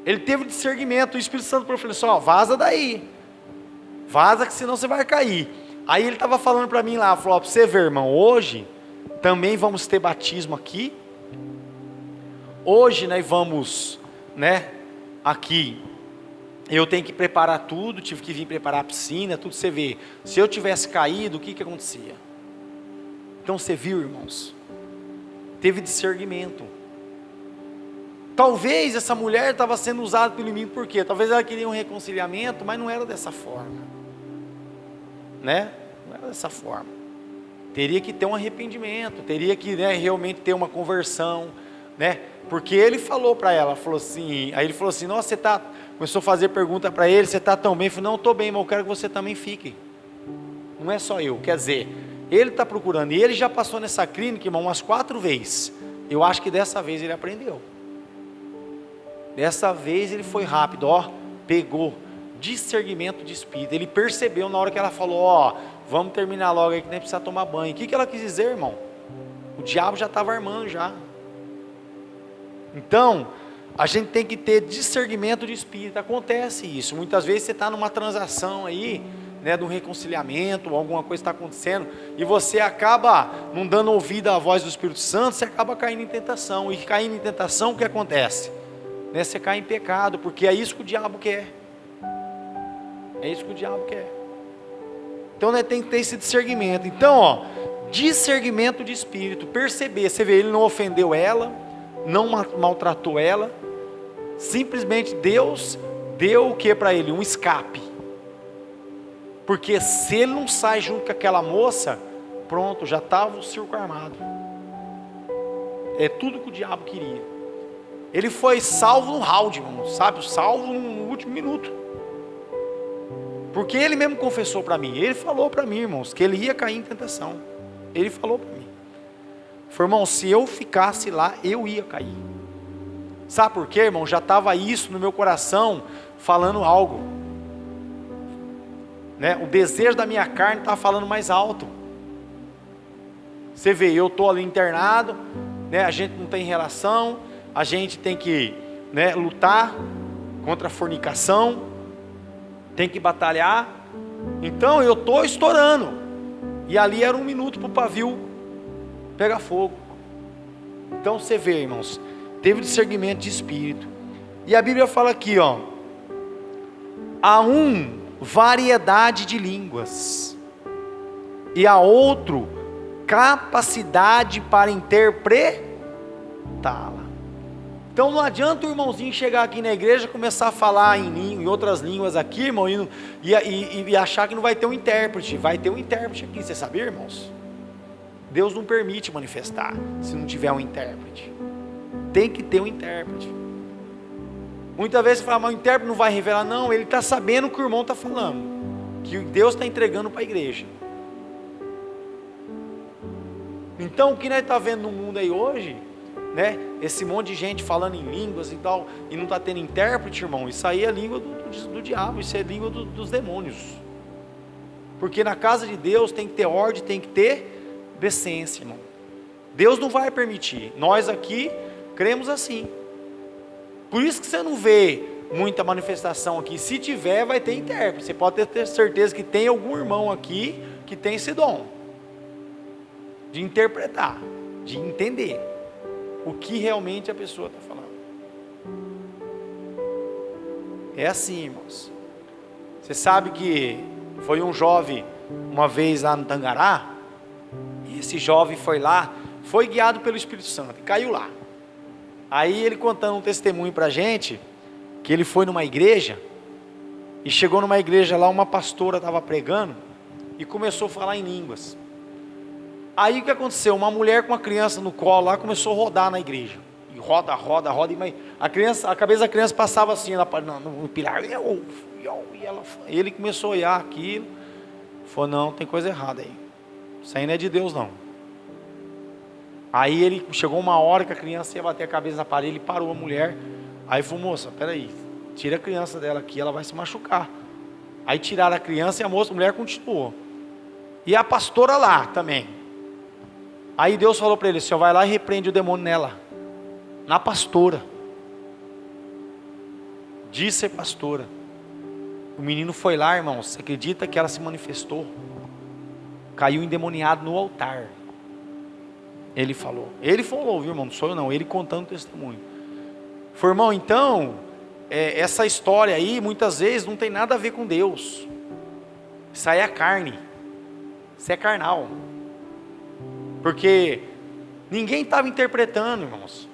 Ele teve discernimento. O Espírito Santo falou assim, vaza daí. Vaza que senão você vai cair. Aí ele estava falando para mim lá, falou, para você ver, irmão, hoje também vamos ter batismo aqui. Hoje nós vamos, né, aqui, Eu tenho que preparar tudo, tive que vir preparar a piscina, tudo. Você vê, se eu tivesse caído, o que acontecia? Então você viu, irmãos, teve discernimento. Talvez essa mulher estava sendo usada pelo inimigo, por quê? Talvez ela queria um reconciliamento, mas não era dessa forma, né? Não era dessa forma. Teria que ter um arrependimento, teria que, né, realmente ter uma conversão, né? Porque ele falou para ela, falou assim, aí ele falou assim, nossa, começou a fazer pergunta para ele, você está tão bem? Eu falei, não, estou bem, mas eu quero que você também fique. Não é só eu, quer dizer, ele está procurando, e ele já passou nessa clínica, irmão, umas 4 vezes. Eu acho que dessa vez ele aprendeu. Dessa vez ele foi rápido, pegou discernimento de espírito. Ele percebeu na hora que ela falou, vamos terminar logo aí que nem precisa tomar banho. O que ela quis dizer, irmão? O diabo já estava armando já. Então, a gente tem que ter discernimento de espírito. Acontece isso, muitas vezes você está numa transação aí, né, de um reconciliamento, alguma coisa está acontecendo, e você acaba não dando ouvido à voz do Espírito Santo, você acaba caindo em tentação, e caindo em tentação, o que acontece? Né, você cai em pecado, porque é isso que o diabo quer. É isso que o diabo quer. Então, né, tem que ter esse discernimento. Então, discernimento de espírito, perceber, você vê, ele não ofendeu ela, não maltratou ela, simplesmente Deus deu o que para ele? Um escape. Porque se ele não sai junto com aquela moça, pronto, já estava o circo armado. É tudo que o diabo queria. Ele foi salvo no round, irmão, sabe? Salvo no último minuto. Porque ele mesmo confessou para mim. Ele falou para mim, irmãos, que ele ia cair em tentação. Ele falou para mim. Falou, irmão, se eu ficasse lá, eu ia cair. Sabe por quê, irmão? Já estava isso no meu coração, falando algo. Né? O desejo da minha carne estava falando mais alto. Você vê, eu estou ali internado, né? A gente não tem relação. A gente tem que, né, lutar contra a fornicação, tem que batalhar. Então eu estou estourando, e ali era 1 minuto para o pavio pegar fogo. Então você vê, irmãos, teve discernimento de espírito. E a Bíblia fala aqui, há variedade de línguas, e há outro capacidade para interpretá-la. Então não adianta o irmãozinho chegar aqui na igreja, começar a falar em outras línguas aqui, irmão, e achar que não vai ter um intérprete. Vai ter um intérprete aqui, você sabia, irmãos? Deus não permite manifestar se não tiver um intérprete. Tem que ter um intérprete. Muitas vezes você fala, mas o intérprete não vai revelar. Não, ele está sabendo o que o irmão está falando, que Deus está entregando para a igreja. Então o que nós estamos vendo no mundo aí hoje, né? Esse monte de gente falando em línguas e tal, e não está tendo intérprete, irmão, isso aí é língua do diabo, isso é língua dos demônios. Porque na casa de Deus tem que ter ordem, tem que ter decência, irmão. Deus não vai permitir. Nós aqui cremos assim. Por isso que você não vê muita manifestação aqui. Se tiver, vai ter intérprete. Você pode ter certeza que tem algum irmão aqui que tem esse dom de interpretar, de entender o que realmente a pessoa está falando. É assim, irmãos. Você sabe que foi um jovem uma vez lá no Tangará, e esse jovem foi lá, foi guiado pelo Espírito Santo e caiu lá. Aí ele contando um testemunho para a gente, que ele foi numa igreja, e chegou numa igreja lá, uma pastora estava pregando, e começou a falar em línguas. Aí o que aconteceu? Uma mulher com uma criança no colo lá, começou a rodar na igreja, e roda, e a cabeça da criança passava assim, no pilar, e ele começou a olhar aquilo, falou, não, tem coisa errada aí, isso aí não é de Deus não. Aí ele chegou uma hora que a criança ia bater a cabeça na parede, ele parou a mulher. Aí falou, moça, peraí, tira a criança dela aqui, ela vai se machucar. Aí tiraram a criança e a mulher continuou. E a pastora lá também. Aí Deus falou para ele, o senhor vai lá e repreende o demônio nela. Na pastora. Diz ser pastora. O menino foi lá, irmãos, você acredita que ela se manifestou? Caiu endemoniado no altar. Ele falou, viu, irmão, não sou eu não, ele contando o testemunho. Foi, irmão, então, essa história aí, muitas vezes, não tem nada a ver com Deus. Isso aí é carne. Isso é carnal. Porque ninguém estava interpretando, irmãos.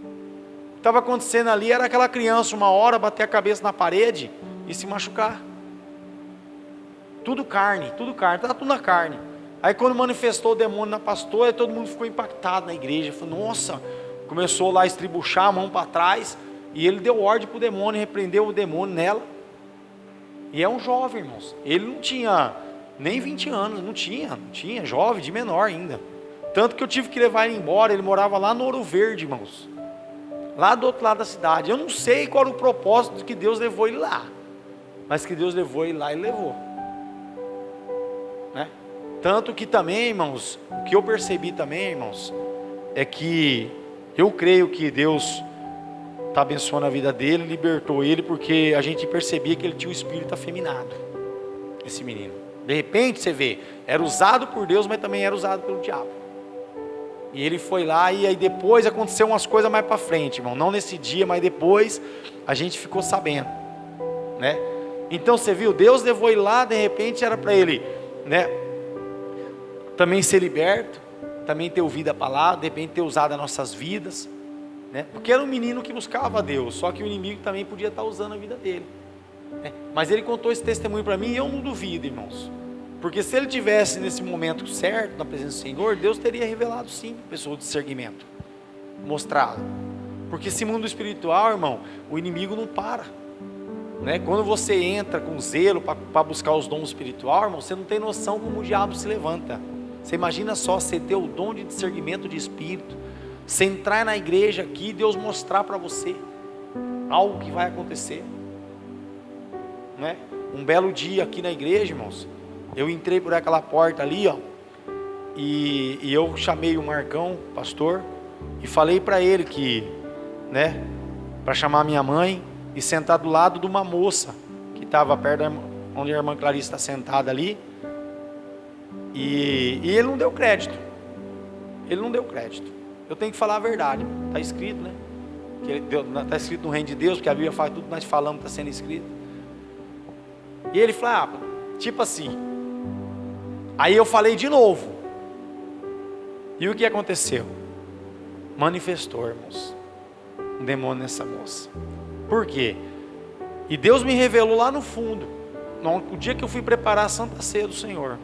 O que estava acontecendo ali era aquela criança, uma hora, bater a cabeça na parede e se machucar. Tudo carne, estava tudo na carne. Aí quando manifestou o demônio na pastora, todo mundo ficou impactado na igreja. Falou, nossa, começou lá a estribuchar a mão para trás. E ele deu ordem para o demônio, repreendeu o demônio nela. E é um jovem, irmãos. Ele não tinha nem 20 anos, não tinha, jovem, de menor ainda. Tanto que eu tive que levar ele embora. Ele morava lá no Ouro Verde, irmãos, lá do outro lado da cidade. Eu não sei qual era o propósito que Deus levou ele lá, mas que Deus levou ele lá, ele levou, né? Tanto que também, irmãos, o que eu percebi também, irmãos, é que eu creio que Deus está abençoando a vida dele, libertou ele, porque a gente percebia que ele tinha um espírito afeminado, esse menino. De repente você vê, era usado por Deus, mas também era usado pelo diabo. E ele foi lá, e aí depois aconteceu umas coisas mais para frente, irmão. Não nesse dia, mas depois a gente ficou sabendo, né? Então você viu, Deus levou ele lá, de repente era para ele, né, também ser liberto, também ter ouvido a palavra, de repente ter usado as nossas vidas, né? Porque era um menino que buscava a Deus, só que o inimigo também podia estar usando a vida dele, né? Mas ele contou esse testemunho para mim, e eu não duvido, irmãos, porque se ele tivesse nesse momento certo, na presença do Senhor, Deus teria revelado sim a pessoa de discernimento, mostrado. Porque esse mundo espiritual, irmão, o inimigo não para, né? Quando você entra com zelo para buscar os dons espirituais, irmão, você não tem noção como o diabo se levanta. Você imagina só, você ter o dom de discernimento de espírito, você entrar na igreja aqui, Deus mostrar para você algo que vai acontecer, né? Um belo dia aqui na igreja, irmãos, eu entrei por aquela porta ali, ó, e eu chamei o Marcão, pastor, e falei para ele que, né, para chamar minha mãe e sentar do lado de uma moça que estava perto onde a irmã Clarice está sentada ali. E ele não deu crédito. Ele não deu crédito. Eu tenho que falar a verdade. Está escrito, né? Está escrito no reino de Deus, porque a Bíblia fala tudo que nós falamos está sendo escrito. E ele falou, tipo assim. Aí eu falei de novo. E o que aconteceu? Manifestou, irmãos, um demônio nessa moça. Por quê? E Deus me revelou lá no fundo, o dia que eu fui preparar a Santa Ceia do Senhor.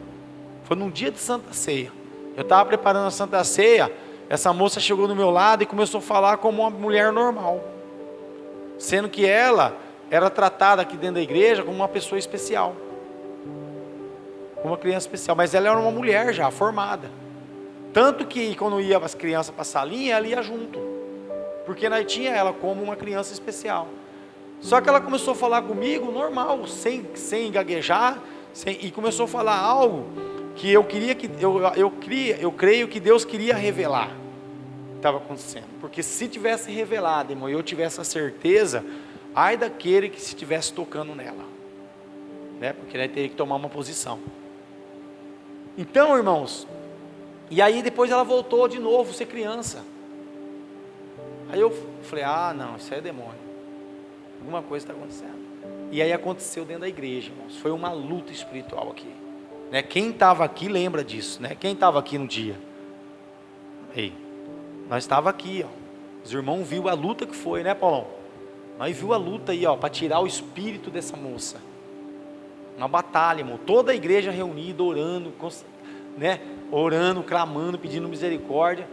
Foi num dia de Santa Ceia. Eu estava preparando a Santa Ceia. Essa moça chegou do meu lado e começou a falar como uma mulher normal, sendo que ela era tratada aqui dentro da igreja como uma pessoa especial, como uma criança especial. Mas ela era uma mulher já formada. Tanto que quando ia as crianças para a salinha, ela ia junto, porque nós tinha ela como uma criança especial. Só que ela começou a falar comigo normal, sem gaguejar, e começou a falar algo que eu creio que Deus queria revelar o que estava acontecendo. Porque se tivesse revelado, irmão, e eu tivesse a certeza, ai daquele que se estivesse tocando nela, né? Porque ele teria que tomar uma posição. Então, irmãos, e aí depois ela voltou de novo a ser criança. Aí eu falei, não, isso aí é demônio, alguma coisa está acontecendo. E aí aconteceu dentro da igreja, irmãos. Foi uma luta espiritual aqui, né? Quem estava aqui lembra disso, né? Quem estava aqui no dia? Ei, nós estava aqui, ó. Os irmãos viu a luta que foi, né, Paulão? Nós viu a luta aí, ó, para tirar o espírito dessa moça. Uma batalha, irmão. Toda a igreja reunida, orando, né? Orando, clamando, pedindo misericórdia,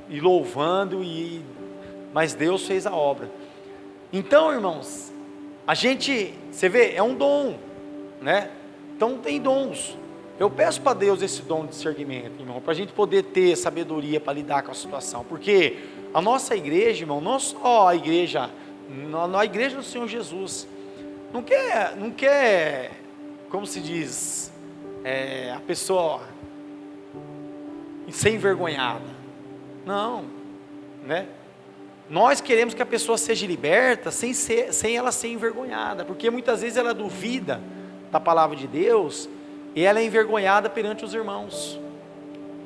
e louvando, mas Deus fez a obra. Então, irmãos, você vê, é um dom, né? Então tem dons. Eu peço para Deus esse dom de discernimento, irmão, para a gente poder ter sabedoria para lidar com a situação, porque a nossa igreja, irmão, não só a igreja do Senhor Jesus, não quer, como se diz, a pessoa ser envergonhada, não, né? Nós queremos que a pessoa seja liberta sem ela ser envergonhada, porque muitas vezes ela duvida da palavra de Deus e ela é envergonhada perante os irmãos,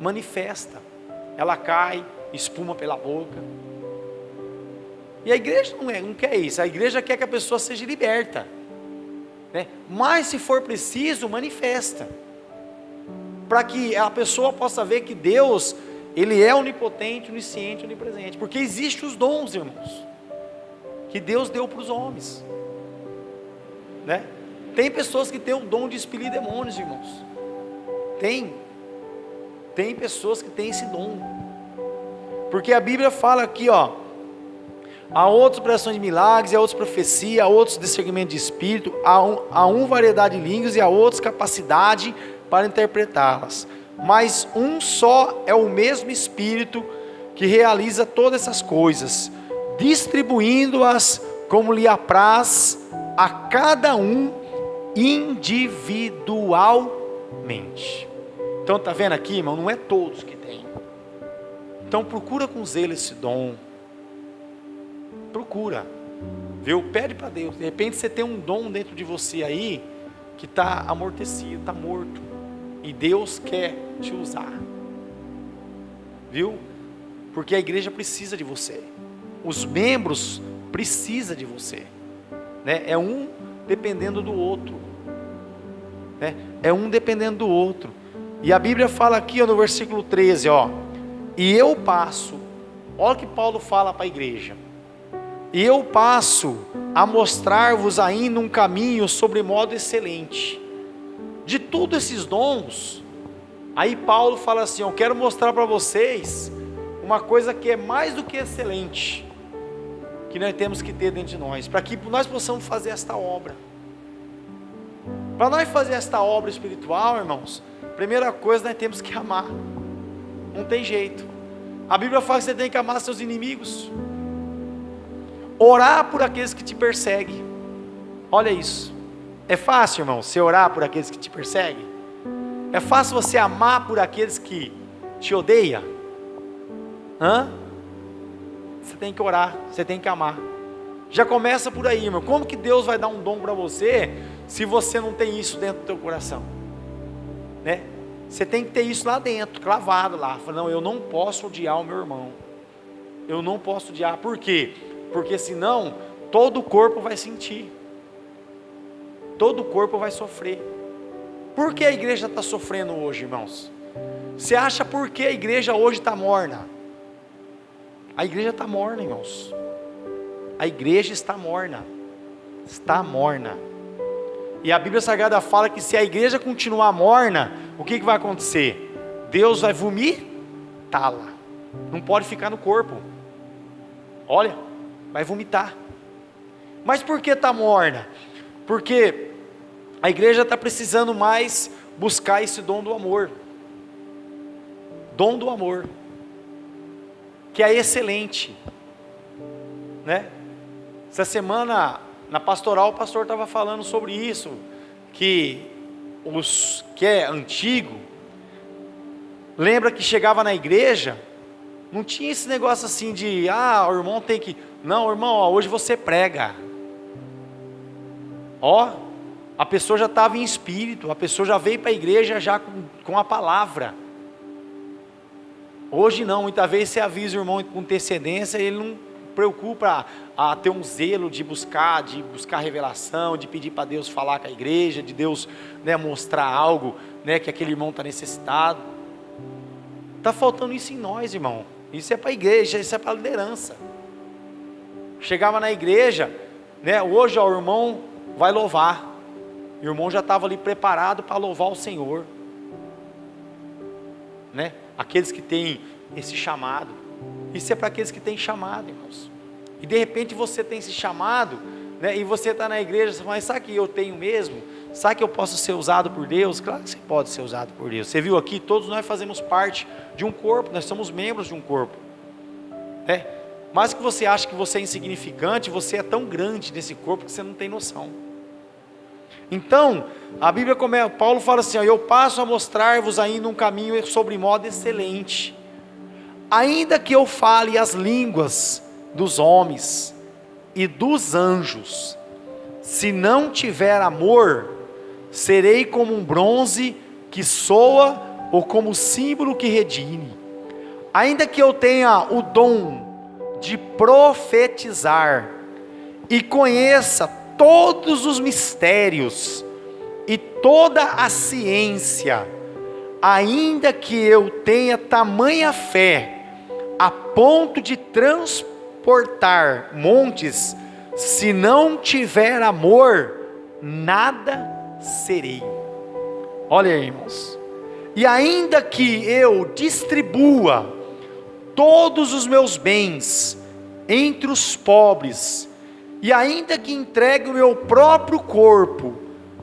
manifesta, ela cai, espuma pela boca. E a igreja não quer isso, a igreja quer que a pessoa seja liberta, né? Mas se for preciso, manifesta, para que a pessoa possa ver que Deus, Ele é onipotente, onisciente, onipresente, porque existem os dons, irmãos, que Deus deu para os homens, né? Tem pessoas que têm o dom de expelir demônios, irmãos, tem pessoas que têm esse dom, porque a Bíblia fala aqui, há outras operações de milagres, há outras profecias, há outros discernimento de espírito, há variedade de línguas e há outros capacidade para interpretá-las, mas um só é o mesmo Espírito que realiza todas essas coisas, distribuindo-as como lhe apraz a cada um individualmente. Então está vendo aqui, irmão, não é todos que tem. Então procura com zelo esse dom, procura, viu? Pede para Deus. De repente você tem um dom dentro de você aí que está amortecido, está morto, e Deus quer te usar, viu? Porque a igreja precisa de você, os membros precisam de você, né? É um dependendo do outro, né? É um dependendo do outro. E a Bíblia fala aqui, no versículo 13, e eu passo, olha o que Paulo fala para a igreja: e eu passo a mostrar-vos ainda um caminho sobre modo excelente. De todos esses dons, aí Paulo fala assim: eu quero mostrar para vocês uma coisa que é mais do que excelente, que nós temos que ter dentro de nós, para que nós possamos fazer esta obra. Para nós fazer esta obra espiritual, irmãos, primeira coisa, nós temos que amar. Não tem jeito. A Bíblia fala que você tem que amar seus inimigos, orar por aqueles que te perseguem. Olha isso. É fácil, irmão, você orar por aqueles que te perseguem? É fácil você amar por aqueles que te odeiam? Você tem que orar, você tem que amar. Já começa por aí, irmão. Como que Deus vai dar um dom para você se você não tem isso dentro do teu coração, né? Você tem que ter isso lá dentro, clavado lá. Fala, não, eu não posso odiar o meu irmão, eu não posso odiar. Por quê? Porque senão todo o corpo vai sentir, todo o corpo vai sofrer. Por que a igreja está sofrendo hoje, irmãos? Você acha por que a igreja hoje está morna? A igreja está morna, irmãos. A igreja está morna. Está morna. E a Bíblia Sagrada fala que se a igreja continuar morna, o que vai acontecer? Deus vai vomitá-la. Não pode ficar no corpo. Olha, vai vomitar. Mas por que está morna? Porque a igreja está precisando mais buscar esse dom do amor. Dom do amor, que é excelente, né? Essa semana na pastoral o pastor estava falando sobre isso, que os que é antigo, lembra que chegava na igreja, não tinha esse negócio assim de, o irmão tem que, não irmão, hoje você prega, a pessoa já estava em espírito, a pessoa já veio para a igreja já com a palavra. Hoje não, muitas vezes você avisa o irmão com antecedência, ele não preocupa a ter um zelo de buscar revelação, de pedir para Deus falar com a igreja, de Deus, né, mostrar algo, né, que aquele irmão está necessitado. Está faltando isso em nós, irmão. Isso é para a igreja, isso é para a liderança. Chegava na igreja, né, hoje o irmão vai louvar, o irmão já estava ali preparado para louvar o Senhor, né? Aqueles que têm esse chamado, isso é para aqueles que têm chamado, irmãos. E de repente você tem esse chamado, né? E você está na igreja, mas sabe que eu tenho mesmo? Sabe que eu posso ser usado por Deus? Claro que você pode ser usado por Deus. Você viu aqui, todos nós fazemos parte de um corpo, nós somos membros de um corpo, né? Mas que você acha que você é insignificante, você é tão grande nesse corpo que você não tem noção. Então, a Bíblia, Paulo fala assim, eu passo a mostrar-vos ainda um caminho sobre modo excelente, ainda que eu fale as línguas dos homens e dos anjos, se não tiver amor, serei como um bronze que soa, ou como símbolo que redime. Ainda que eu tenha o dom de profetizar, e conheça todos os mistérios e toda a ciência, ainda que eu tenha tamanha fé, a ponto de transportar montes, se não tiver amor, nada serei. Olha aí, irmãos, e ainda que eu distribua todos os meus bens entre os pobres, e ainda que entregue o meu próprio corpo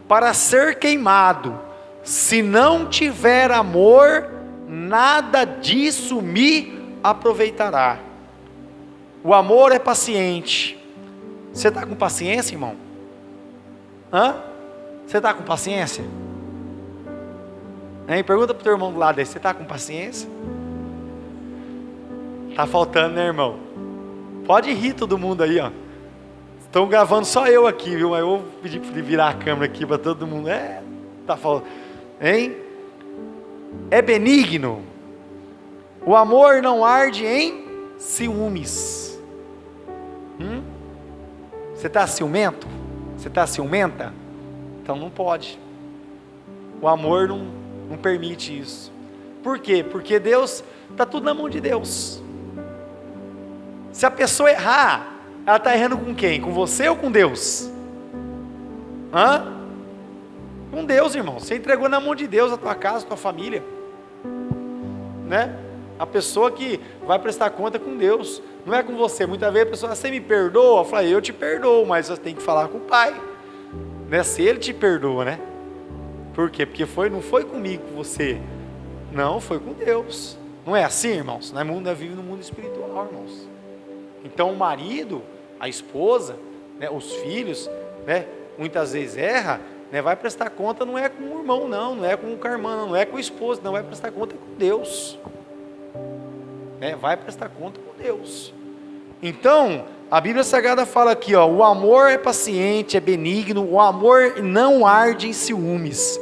para ser queimado, se não tiver amor, nada disso me aproveitará. O amor é paciente. Você está com paciência, irmão? Você está com paciência? Hein? Pergunta para o teu irmão do lado aí, você está com paciência? Está faltando, né, irmão? Pode rir todo mundo aí, ó. Estão gravando só eu aqui, viu? Mas eu vou pedir para ele virar a câmera aqui para todo mundo. Tá falando. Hein? É benigno. O amor não arde em ciúmes. Você está ciumento? Você está ciumenta? Então não pode. O amor não permite isso. Por quê? Porque Deus, está tudo na mão de Deus. Se a pessoa errar, ela está errando com quem? Com você ou com Deus? Com Deus, irmão. Você entregou na mão de Deus a tua casa, a tua família, né? A pessoa que vai prestar conta com Deus, não é com você. Muitas vezes a pessoa, você me perdoa? Eu falo, eu te perdoo, mas você tem que falar com o Pai, né? Se Ele te perdoa, né? Por quê? Porque não foi comigo, com você. Não, foi com Deus. Não é assim, irmãos? Nós vivemos no mundo espiritual, irmãos. Então o marido, a esposa, né, os filhos, né, muitas vezes erra, né, vai prestar conta, não é com o irmão, não é com o irmã, não é com o esposo, não vai prestar conta com Deus. Vai prestar conta com Deus. Então, a Bíblia Sagrada fala aqui, ó, o amor é paciente, é benigno, o amor não arde em ciúmes,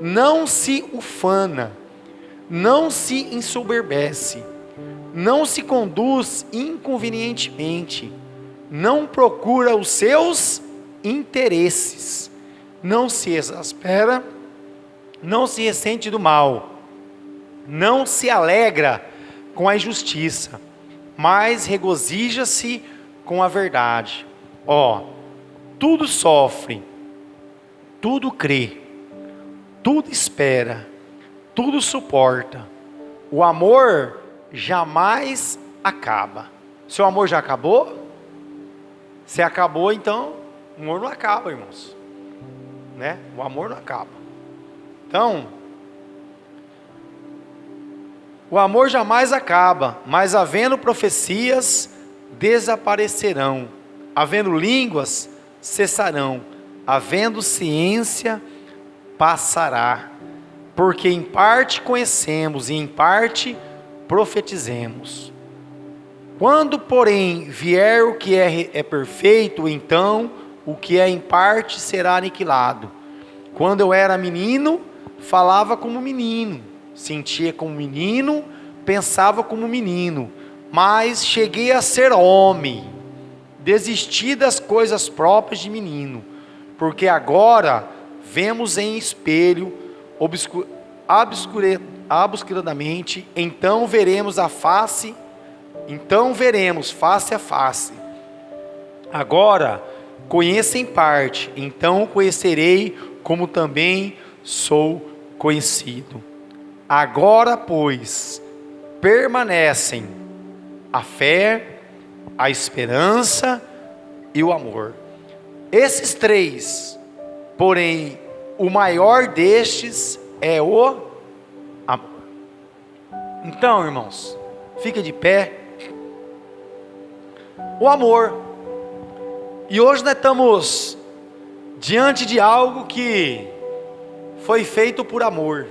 não se ufana, não se ensoberbece, não se conduz inconvenientemente, não procura os seus interesses, não se exaspera, não se ressente do mal, não se alegra com a injustiça, mas regozija-se com a verdade. Tudo sofre, tudo crê, tudo espera, tudo suporta. O amor jamais acaba. Seu amor já acabou? Se acabou, então o amor não acaba, irmãos, né? O amor não acaba. Então, o amor jamais acaba, mas havendo profecias, desaparecerão, havendo línguas, cessarão, havendo ciência, passará, porque em parte conhecemos e em parte profetizemos. Quando, porém, vier o que é perfeito, então o que é em parte será aniquilado. Quando eu era menino, falava como menino, sentia como menino, pensava como menino, mas cheguei a ser homem, desisti das coisas próprias de menino, porque agora vemos em espelho, obscuradamente, então veremos face a face. Agora conheço em parte, então conhecerei como também sou conhecido. Agora, pois, permanecem a fé, a esperança e o amor. Esses três, porém, o maior destes é o amor. Então, irmãos, fica de pé. O amor. E hoje nós estamos diante de algo que foi feito por amor.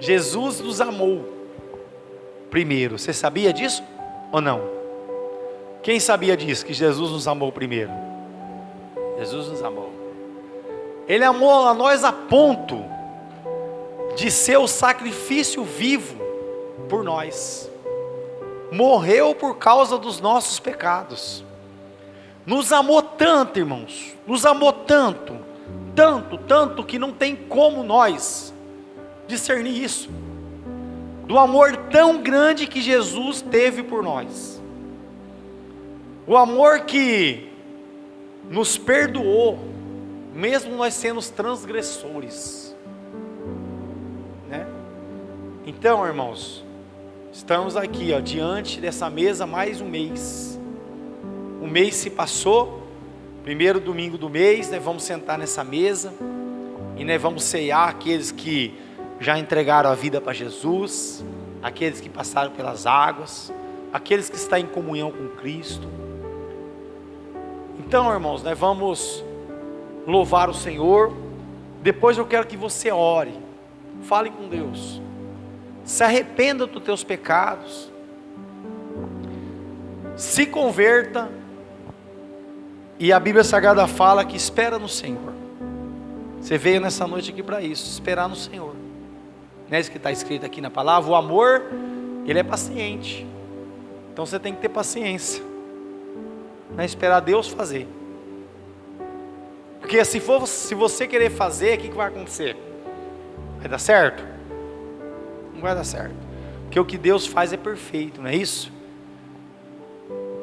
Jesus nos amou primeiro. Você sabia disso ou não? Quem sabia disso, que Jesus nos amou primeiro? Jesus nos amou. Ele amou a nós a ponto de ser o sacrifício vivo por nós. morreu por causa dos nossos pecados. Nos amou tanto, irmãos, nos amou tanto, tanto que não tem como nós discernir isso, do amor tão grande que Jesus teve por nós, o amor que nos perdoou, mesmo nós sendo os transgressores, né? Então, irmãos, estamos aqui, diante dessa mesa mais um mês. Um mês se passou, primeiro domingo do mês, nós vamos sentar nessa mesa e nós vamos ceiar aqueles que já entregaram a vida para Jesus, aqueles que passaram pelas águas, aqueles que estão em comunhão com Cristo. Então, irmãos, nós vamos louvar o Senhor. Depois eu quero que você ore, fale com Deus, se arrependa dos teus pecados, se converta. E a Bíblia Sagrada fala que espera no Senhor. Você veio nessa noite aqui para isso, esperar no Senhor. Não é isso que está escrito aqui na palavra? O amor, ele é paciente. Então você tem que ter paciência, não é esperar Deus fazer. Porque se você querer fazer, o que vai acontecer? Vai dar certo? Não vai dar certo. Porque o que Deus faz é perfeito, não é isso?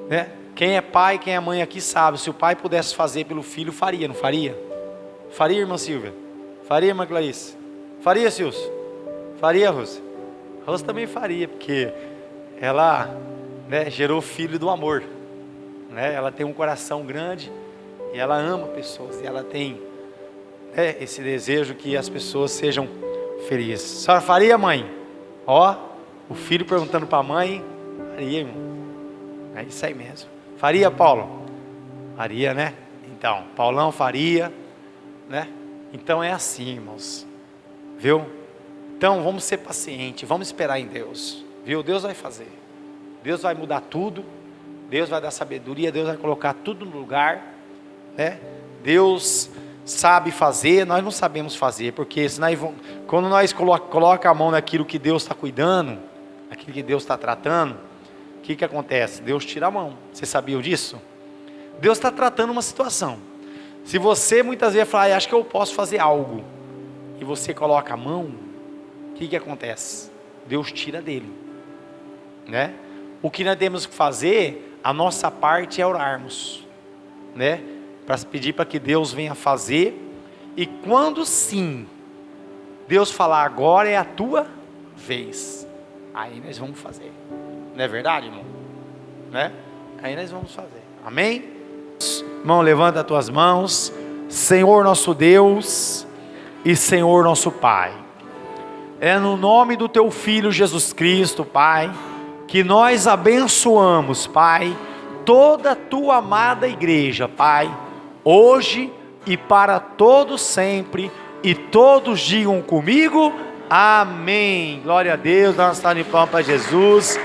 Né? Quem é pai, quem é mãe aqui sabe, se o pai pudesse fazer pelo filho, faria, não faria? Faria, irmã Silvia? Faria, irmã Clarice? Faria, Silvio? Faria, Rose? Rose também faria, porque ela, né, gerou filho do amor, né? Ela tem um coração grande, e ela ama pessoas, e ela tem, né, esse desejo que as pessoas sejam felizes. A senhora faria, mãe? Ó, o filho perguntando para a mãe. Faria, irmão. É isso aí mesmo. Faria, Paulo? Faria, né? Então, Paulão faria, né? Então é assim, irmãos, viu? Então vamos ser pacientes, vamos esperar em Deus, viu? Deus vai fazer, Deus vai mudar tudo, Deus vai dar sabedoria, Deus vai colocar tudo no lugar, né? Deus sabe fazer, nós não sabemos fazer, porque senão, quando nós coloca a mão naquilo que Deus está cuidando, aquilo que Deus está tratando, o que acontece? Deus tira a mão. Você sabia disso? Deus está tratando uma situação. Se você muitas vezes falar, acho que eu posso fazer algo, e você coloca a mão, o que acontece? Deus tira dele, né? O que nós temos que fazer, a nossa parte é orarmos, né? Para pedir para que Deus venha fazer, e quando sim, Deus falar, agora é a tua vez, aí nós vamos fazer. Não é verdade, irmão? Né? Aí nós vamos fazer. Amém? Irmão, levanta as tuas mãos. Senhor nosso Deus e Senhor nosso Pai, é no nome do Teu Filho Jesus Cristo, Pai, que nós abençoamos, Pai, toda a Tua amada igreja, Pai, hoje e para todos sempre, e todos digam comigo, amém. Glória a Deus, dá uma salva de palmas para Jesus.